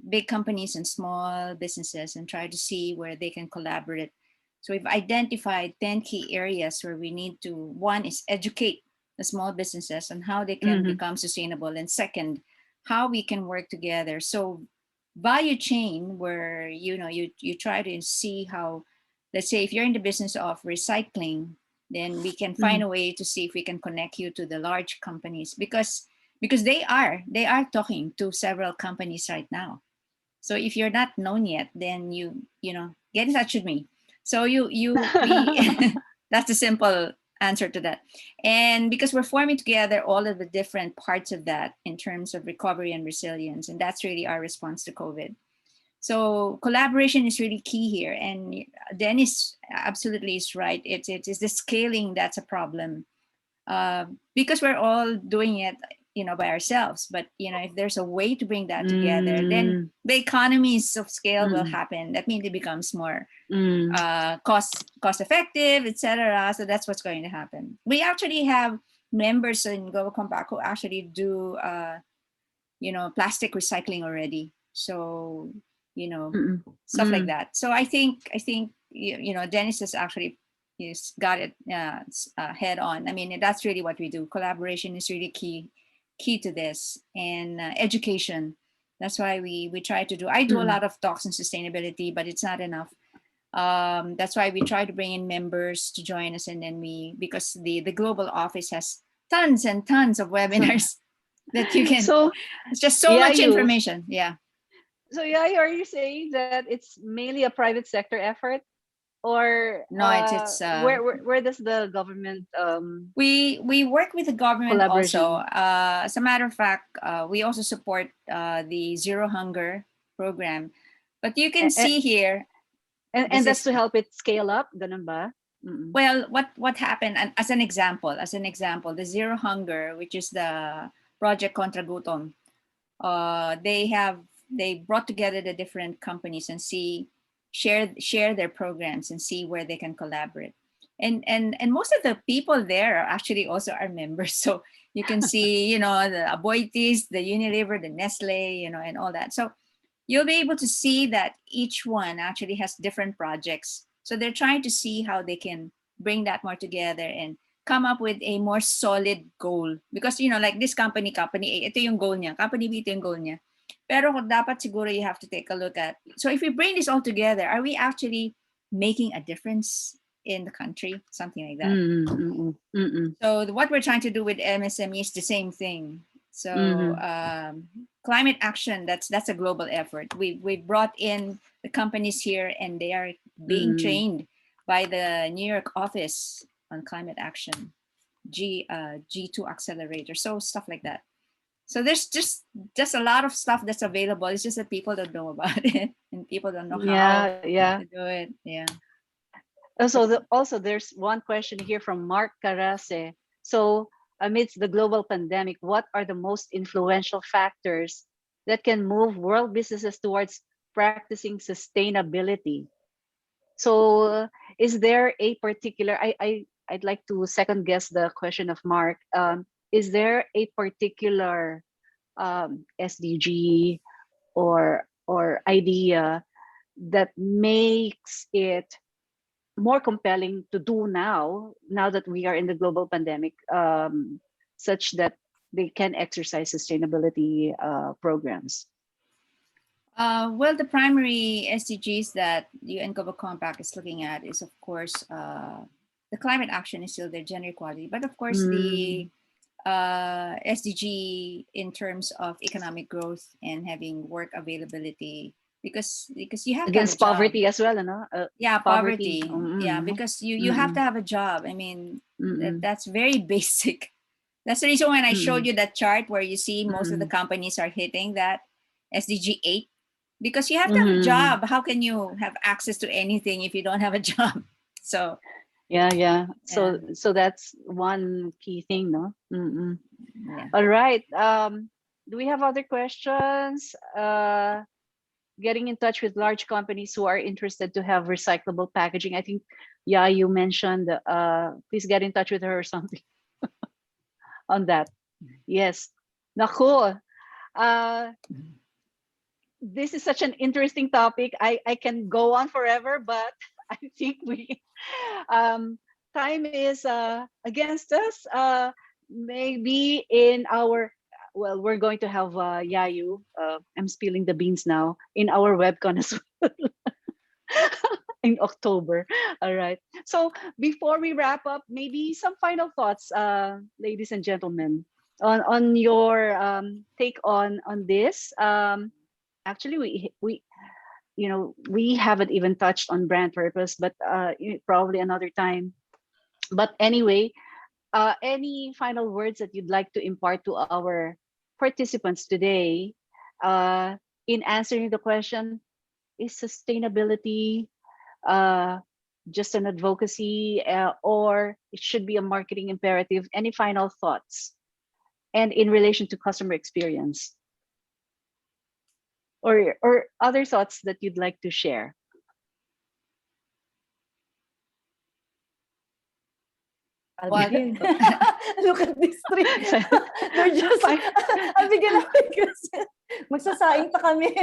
big companies and small businesses and try to see where they can collaborate. So we've identified 10 key areas where we need to, one is educate the small businesses on how they can become sustainable. And second, how we can work together. So value chain, where you try to see how, let's say if you're in the business of recycling, then we can find a way to see if we can connect you to the large companies, because they are talking to several companies right now. So if you're not known yet, then you know, get in touch with me. So that's the simple answer to that. And because we're forming together all of the different parts of that in terms of recovery and resilience, and that's really our response to COVID. So collaboration is really key here. And Dennis absolutely is right. It's the scaling that's a problem, because we're all doing it, you know, by ourselves. But you know, if there's a way to bring that together, then the economies of scale will happen. That means it becomes more cost effective, etc. So that's what's going to happen. We actually have members in Global Compact who actually do you know, plastic recycling already. So you know, stuff like that. So I think you know, Dennis has actually got it head on. I mean, that's really what we do. Collaboration is really key to this, and education. That's why we try to do. I do a lot of talks on sustainability, but it's not enough. That's why we try to bring in members to join us, and then because the global office has tons and tons of webinars that you can.
So
it's just so much information. Yeah.
So are you saying that it's mainly a private sector effort, or
no? It's
where does the government?
We work with the government also. As a matter of fact, we also support the Zero Hunger program. But you can see here,
and that's to help it scale up. Ganun ba?
Well, what happened? And as an example, the Zero Hunger, which is the Project Contra Gutom, they brought together the different companies and share their programs and see where they can collaborate. And most of the people there are actually also our members. So you can see, you know, the Aboitiz, the Unilever, the Nestle, you know, and all that. So you'll be able to see that each one actually has different projects. So they're trying to see how they can bring that more together and come up with a more solid goal. Because, you know, like this company A, ito yung goal niya. Company B, ito yung goal niya. Pero dapat siguro you have to take a look at, so if we bring this all together, are we actually making a difference in the country? Something like that. So what we're trying to do with MSME is the same thing. So climate action, that's a global effort. We brought in the companies here, and they are being trained by the New York office on climate action, G2 accelerator, so stuff like that. So there's just a lot of stuff that's available. It's just that people don't know about it, and people don't know how to do it. Yeah.
Also, there's one question here from Mark Carase. So amidst the global pandemic, what are the most influential factors that can move world businesses towards practicing sustainability? So is there a particular, I'd like to second guess the question of Mark. Is there a particular SDG or idea that makes it more compelling to do now that we are in the global pandemic, such that they can exercise sustainability programs?
Well, the primary SDGs that UN Global Compact is looking at is, of course, the climate action is still there, gender equality, but of course the SDG in terms of economic growth and having work availability, because you have
against
to have a
poverty
job.
as well, no?
Yeah, poverty. Yeah, because you have to have a job. I mean, that's very basic. That's the reason when I showed you that chart where you see most of the companies are hitting that SDG 8, because you have to have a job. How can you have access to anything if you don't have a job? So
yeah. So that's one key thing, no?
Yeah.
All right. Do we have other questions? Getting in touch with large companies who are interested to have recyclable packaging. I think, yeah, you mentioned, please get in touch with her or something on that. Yes. Naku. This is such an interesting topic. I can go on forever, but I think time is against us. Maybe in our, well, we're going to have Yayu. I'm spilling the beans now in our webcon as well. in October. All right. So before we wrap up, maybe some final thoughts, ladies and gentlemen, on your take on this. Actually, we haven't even touched on brand purpose, but probably another time. But anyway, any final words that you'd like to impart to our participants today in answering the question, is sustainability just an advocacy or it should be a marketing imperative? Any final thoughts? And in relation to customer experience, or other thoughts that you'd like to share?
I'll
Well,
begin. Look at these three. They're just, I'll begin na because magsasaing pa kami.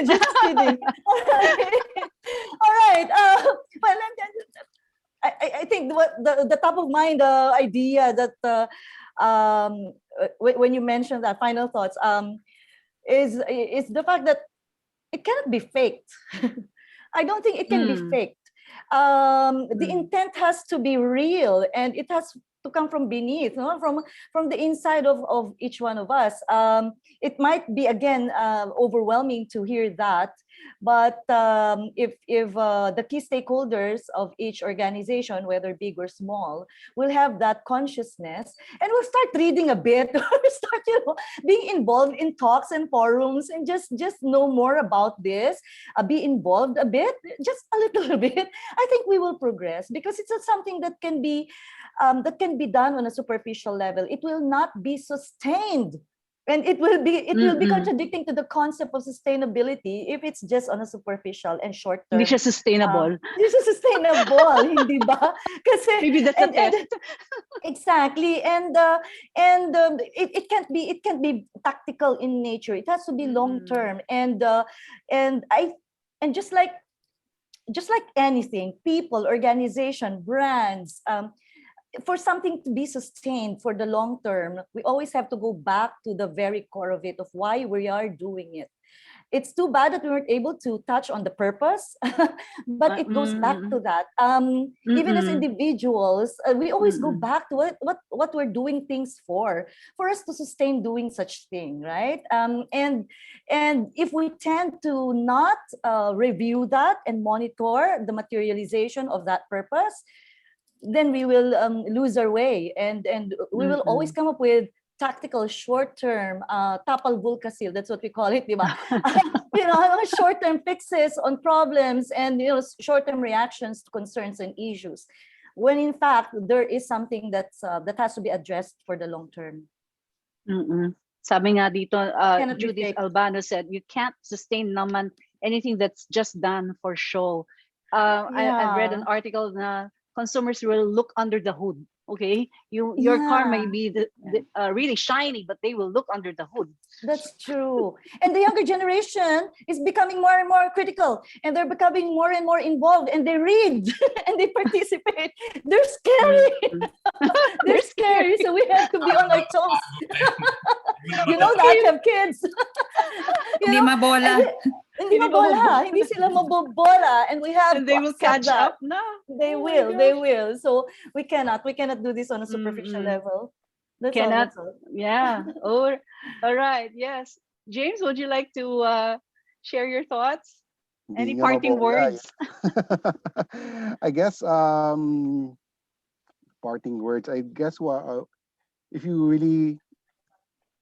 Just kidding. All right. Well, I think what the top of mind idea that when you mentioned that final thoughts is the fact that it cannot be faked. I don't think it can be faked. The intent has to be real, and it has to come from beneath, from the inside of each one of us. It might be again overwhelming to hear that, but if the key stakeholders of each organization, whether big or small, will have that consciousness, and will start reading a bit, or start being involved in talks and forums, and just know more about this, be involved a bit, just a little bit. I think we will progress, because it's not something that can be done on a superficial level. It will not be sustained, and it will be contradicting to the concept of sustainability if it's just on a superficial and short term.
Hindi siya sustainable.
Hindi siya sustainable, hindi ba? Kasi
maybe that's a test.
Exactly, and it can't be tactical in nature. It has to be long term, and just like anything, people, organization, brands, for something to be sustained for the long term, we always have to go back to the very core of it, of why we are doing it. It's too bad that we weren't able to touch on the purpose, but it goes back to that. Even as individuals, we always go back to what we're doing things for us to sustain doing such thing, right? And if we tend to not review that and monitor the materialization of that purpose, then we will lose our way, and we will always come up with tactical, short-term, tapal vulkasil, that's what we call it, diba? Short-term fixes on problems, and short-term reactions to concerns and issues, when in fact there is something that has to be addressed for the long term.
Sabi nga dito,
Cannot be
Judith
faked.
Albano said, you can't sustain naman anything that's just done for show. I read an article na consumers will look under the hood. Okay, your car may be really shiny, but they will look under the hood.
That's true. And the younger generation is becoming more and more critical, and they're becoming more and more involved, and they read and they participate. They're scary. They're scary, so we have to be on our toes. You know that, you have kids.
Hindi mabola.
Hindi mabola. Hindi sila mabobola, and we have
and they will catch up na.
They will. So we cannot do this on a superficial level. That's all.
Yeah. All right. Yes. James, would you like to share your thoughts? Any parting words?
I guess parting words. I guess if you really,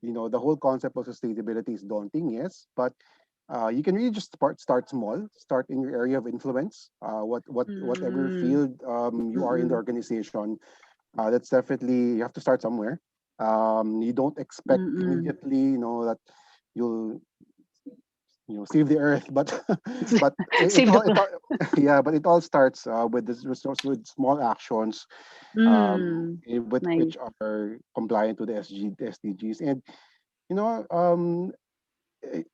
the whole concept of sustainability is daunting, yes, but you can really just start small, start in your area of influence, whatever field you are in the organization. That's definitely, you have to start somewhere. You don't expect immediately, that you'll save the earth, but it all starts with small actions, which are compliant with the SDGs. And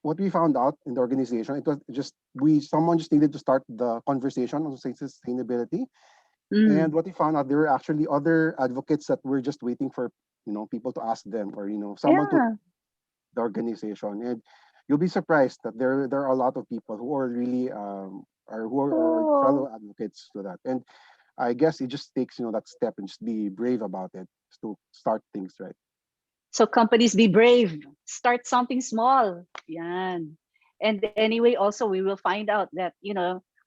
what we found out in the organization, it was someone just needed to start the conversation on sustainability. And what we found out, there were actually other advocates that were just waiting for people to ask them, or someone to the organization. And you'll be surprised that there are a lot of people who are really or who are fellow advocates to that. And I guess it just takes, that step and just be brave about it to start things right.
So companies, be brave. Start something small. Yan. And anyway, also we will find out that,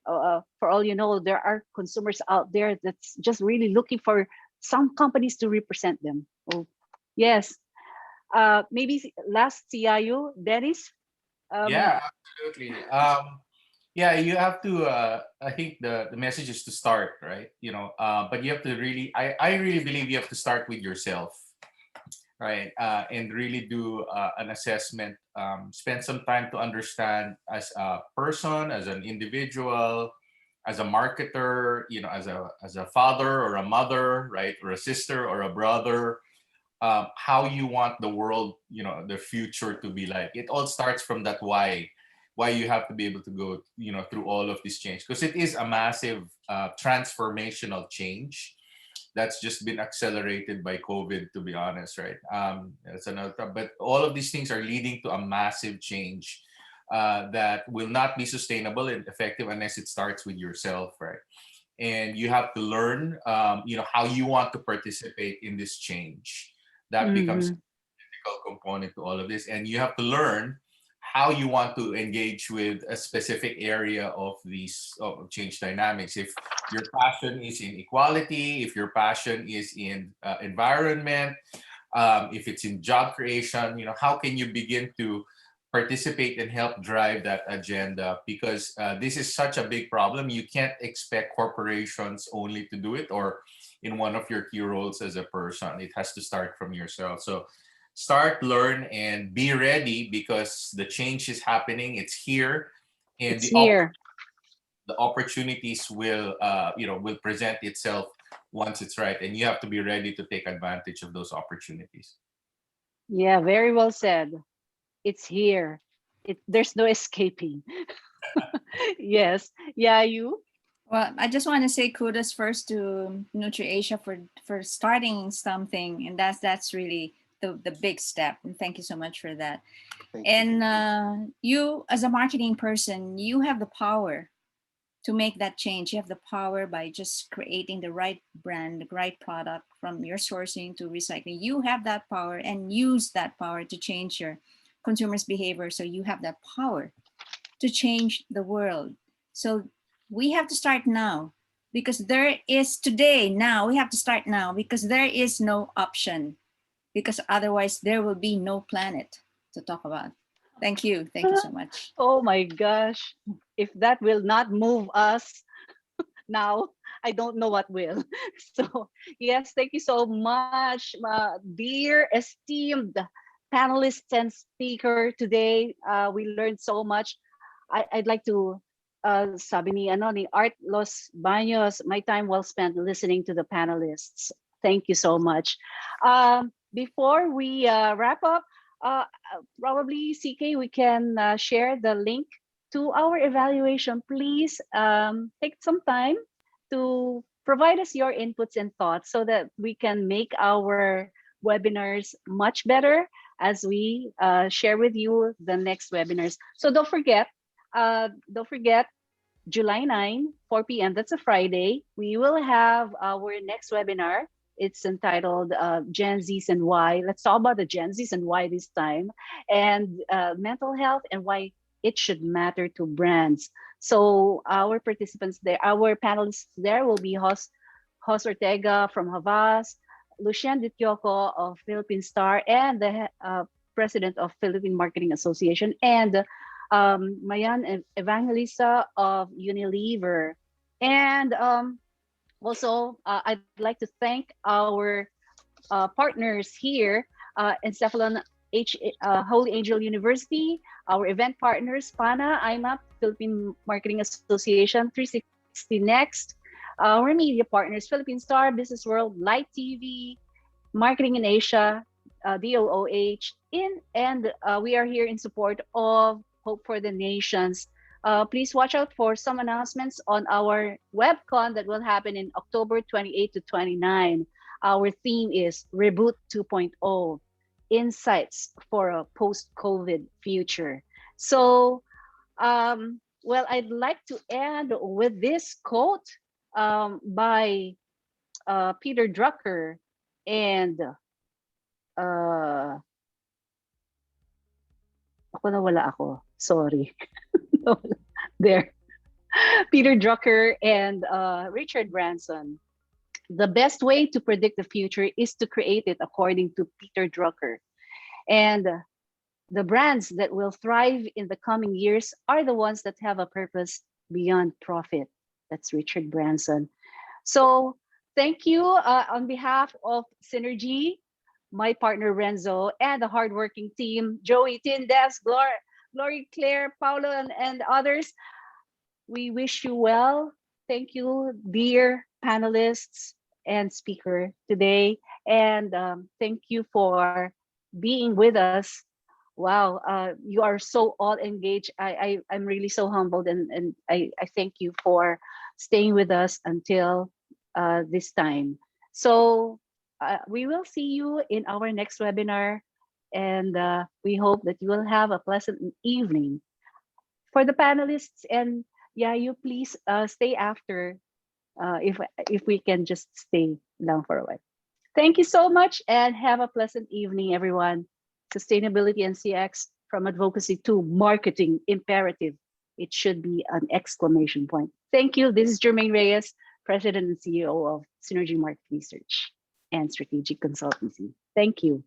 for all you know, there are consumers out there that's just really looking for some companies to represent them. Oh, yes. Maybe last CIU, Dennis?
Yeah, absolutely. Yeah, you have to. I think the message is to start, right? But you have to really. I really believe you have to start with yourself, right? And really do an assessment. Spend some time to understand as a person, as an individual, as a marketer. As a father or a mother, right, or a sister or a brother. How you want the world, the future to be like. It all starts from that why you have to be able to go, through all of this change, because it is a massive transformational change that's just been accelerated by COVID, to be honest, right? That's another, but all of these things are leading to a massive change that will not be sustainable and effective unless it starts with yourself, right? And you have to learn, how you want to participate in this change. That becomes a critical component to all of this, and you have to learn how you want to engage with a specific area of these of change dynamics. If your passion is in equality, if your passion is in environment, if it's in job creation, how can you begin to participate and help drive that agenda? Because this is such a big problem. You can't expect corporations only to do it, or in one of your key roles as a person. It has to start from yourself. So start, learn, and be ready, because the change is happening. It's here, and
it's here.
The opportunities will present itself once it's right, and you have to be ready to take advantage of those opportunities.
Yeah, very well said. It's here. There's no escaping. Yes. Yeah, you.
Well, I just want to say kudos first to NutriAsia for starting something, and that's really the big step. And thank you so much for that. And you, as a marketing person, you have the power to make that change. You have the power by just creating the right brand, the right product, from your sourcing to recycling. You have that power, and use that power to change your consumers' behavior. So you have that power to change the world. So we have to start now, because there is now we have to start now, because there is no option, because otherwise there will be no planet to talk about. Thank you so much.
Oh my gosh, if that will not move us now, I don't know what will. So yes, thank you so much, dear esteemed panelists and speaker today. We learned so much. I'd like to, sabi ni Art Los Baños, my time well spent listening to the panelists. Thank you so much. Before we wrap up, probably CK, we can share the link to our evaluation. Please take some time to provide us your inputs and thoughts so that we can make our webinars much better as we share with you the next webinars. So don't forget, July 9, 4 p.m. That's a Friday. We will have our next webinar. It's entitled Gen Zs and Why. Let's talk about the Gen Zs and why this time, and mental health and why it should matter to brands. So our participants there, our panelists there will be Jos Ortega from Havas, Lucien Ditioco of Philippine Star, and the president of Philippine Marketing Association, and Mayan Evangelista of Unilever. And also, I'd like to thank our partners here, Encephalon Holy Angel University, our event partners, PANA, IMAP, Philippine Marketing Association, 360 Next, our media partners, Philippine Star, Business World, Light TV, Marketing in Asia, DOOH, and we are here in support of Hope for the Nations. Please watch out for some announcements on our webcon that will happen in October 28 to 29. Our theme is Reboot 2.0, Insights for a Post-COVID Future. So well, I'd like to end with this quote by Peter Drucker and ako nawala ako. Sorry. There. Peter Drucker and Richard Branson. The best way to predict the future is to create it, according to Peter Drucker. And the brands that will thrive in the coming years are the ones that have a purpose beyond profit. That's Richard Branson. So thank you on behalf of Synergy, my partner Renzo, and the hardworking team, Joey, Tin, Devs, Glory, Claire, Paulo, and others. We wish you well. Thank you, dear panelists and speaker today. And thank you for being with us. Wow, you are so all engaged. I'm really so humbled, and I thank you for staying with us until this time. So we will see you in our next webinar, and we hope that you will have a pleasant evening. For the panelists, and yeah, you please stay after if we can just stay down for a while. Thank you so much, and have a pleasant evening, everyone. Sustainability and CX, from advocacy to marketing imperative. It should be an exclamation point. Thank you. This is Jermaine Reyes, President and CEO of Synergy Market Research and Strategic Consultancy. Thank you.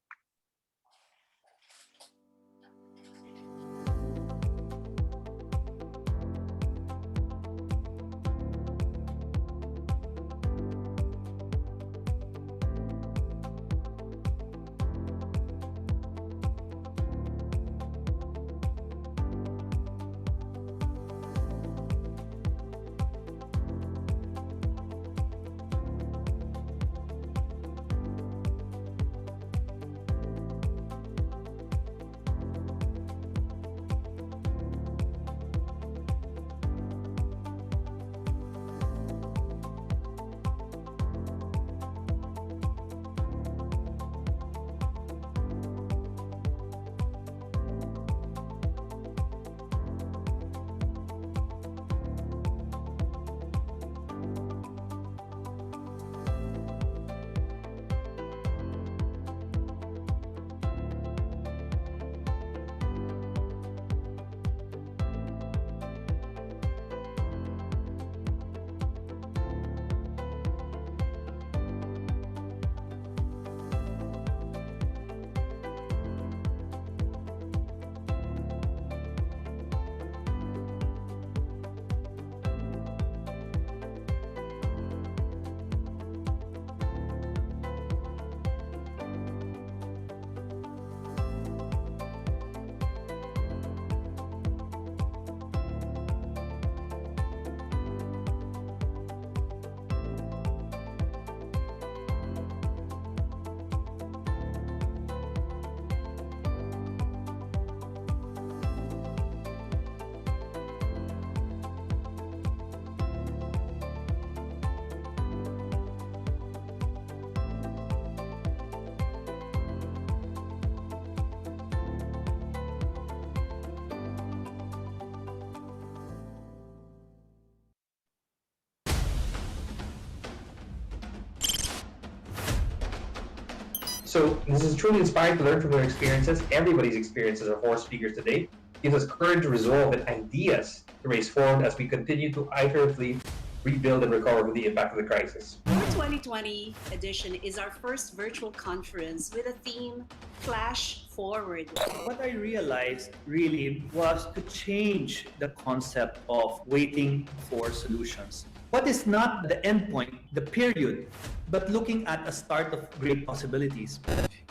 So this is truly inspiring to learn from their experiences. Everybody's experiences are horse speakers today. Gives us courage, resolve, and ideas to raise forward as we continue to iteratively rebuild and recover from the impact of the crisis.
Our 2020 edition is our first virtual conference with a theme, Flash Forward.
What I realized really was to change the concept of waiting for solutions. What is not the endpoint, the period, but looking at a start of great possibilities.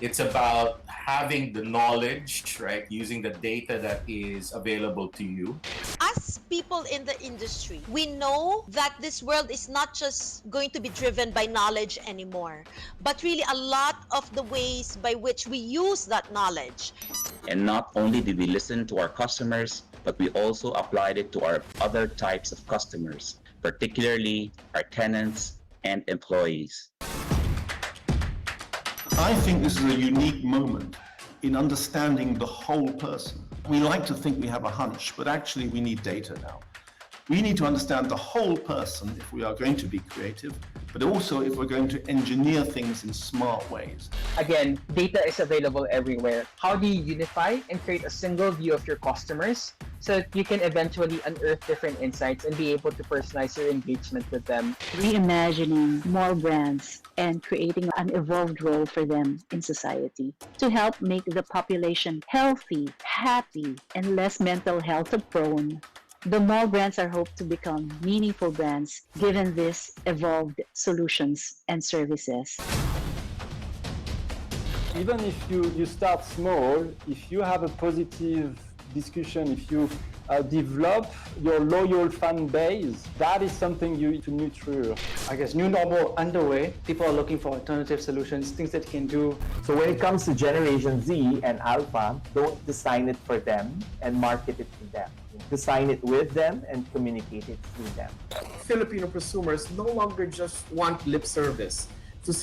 It's about having the knowledge, right? Using the data that is available to you.
As people in the industry, we know that this world is not just going to be driven by knowledge anymore, but really a lot of the ways by which we use that knowledge.
And not only did we listen to our customers, but we also applied it to our other types of customers, particularly our tenants and employees.
I think this is a unique moment in understanding the whole person. We like to think we have a hunch, but actually we need data now. We need to understand the whole person if we are going to be creative, but also if we're going to engineer things in smart ways.
Again, data is available everywhere. How do you unify and create a single view of your customers so that you can eventually unearth different insights and be able to personalize your engagement with them?
Reimagining more brands and creating an evolved role for them in society to help make the population healthy, happy, and less mental health prone. The mall brands are hoped to become meaningful brands given these evolved solutions and services.
Even if you start small, if you have a positive discussion, if you develop your loyal fan base, that is something you need to nurture.
I guess new normal underway. People are looking for alternative solutions, things that can do.
So when it comes to Generation Z and Alpha, don't design it for them and market it to them. Design it with them and communicate it through them.
Filipino consumers no longer just want lip service to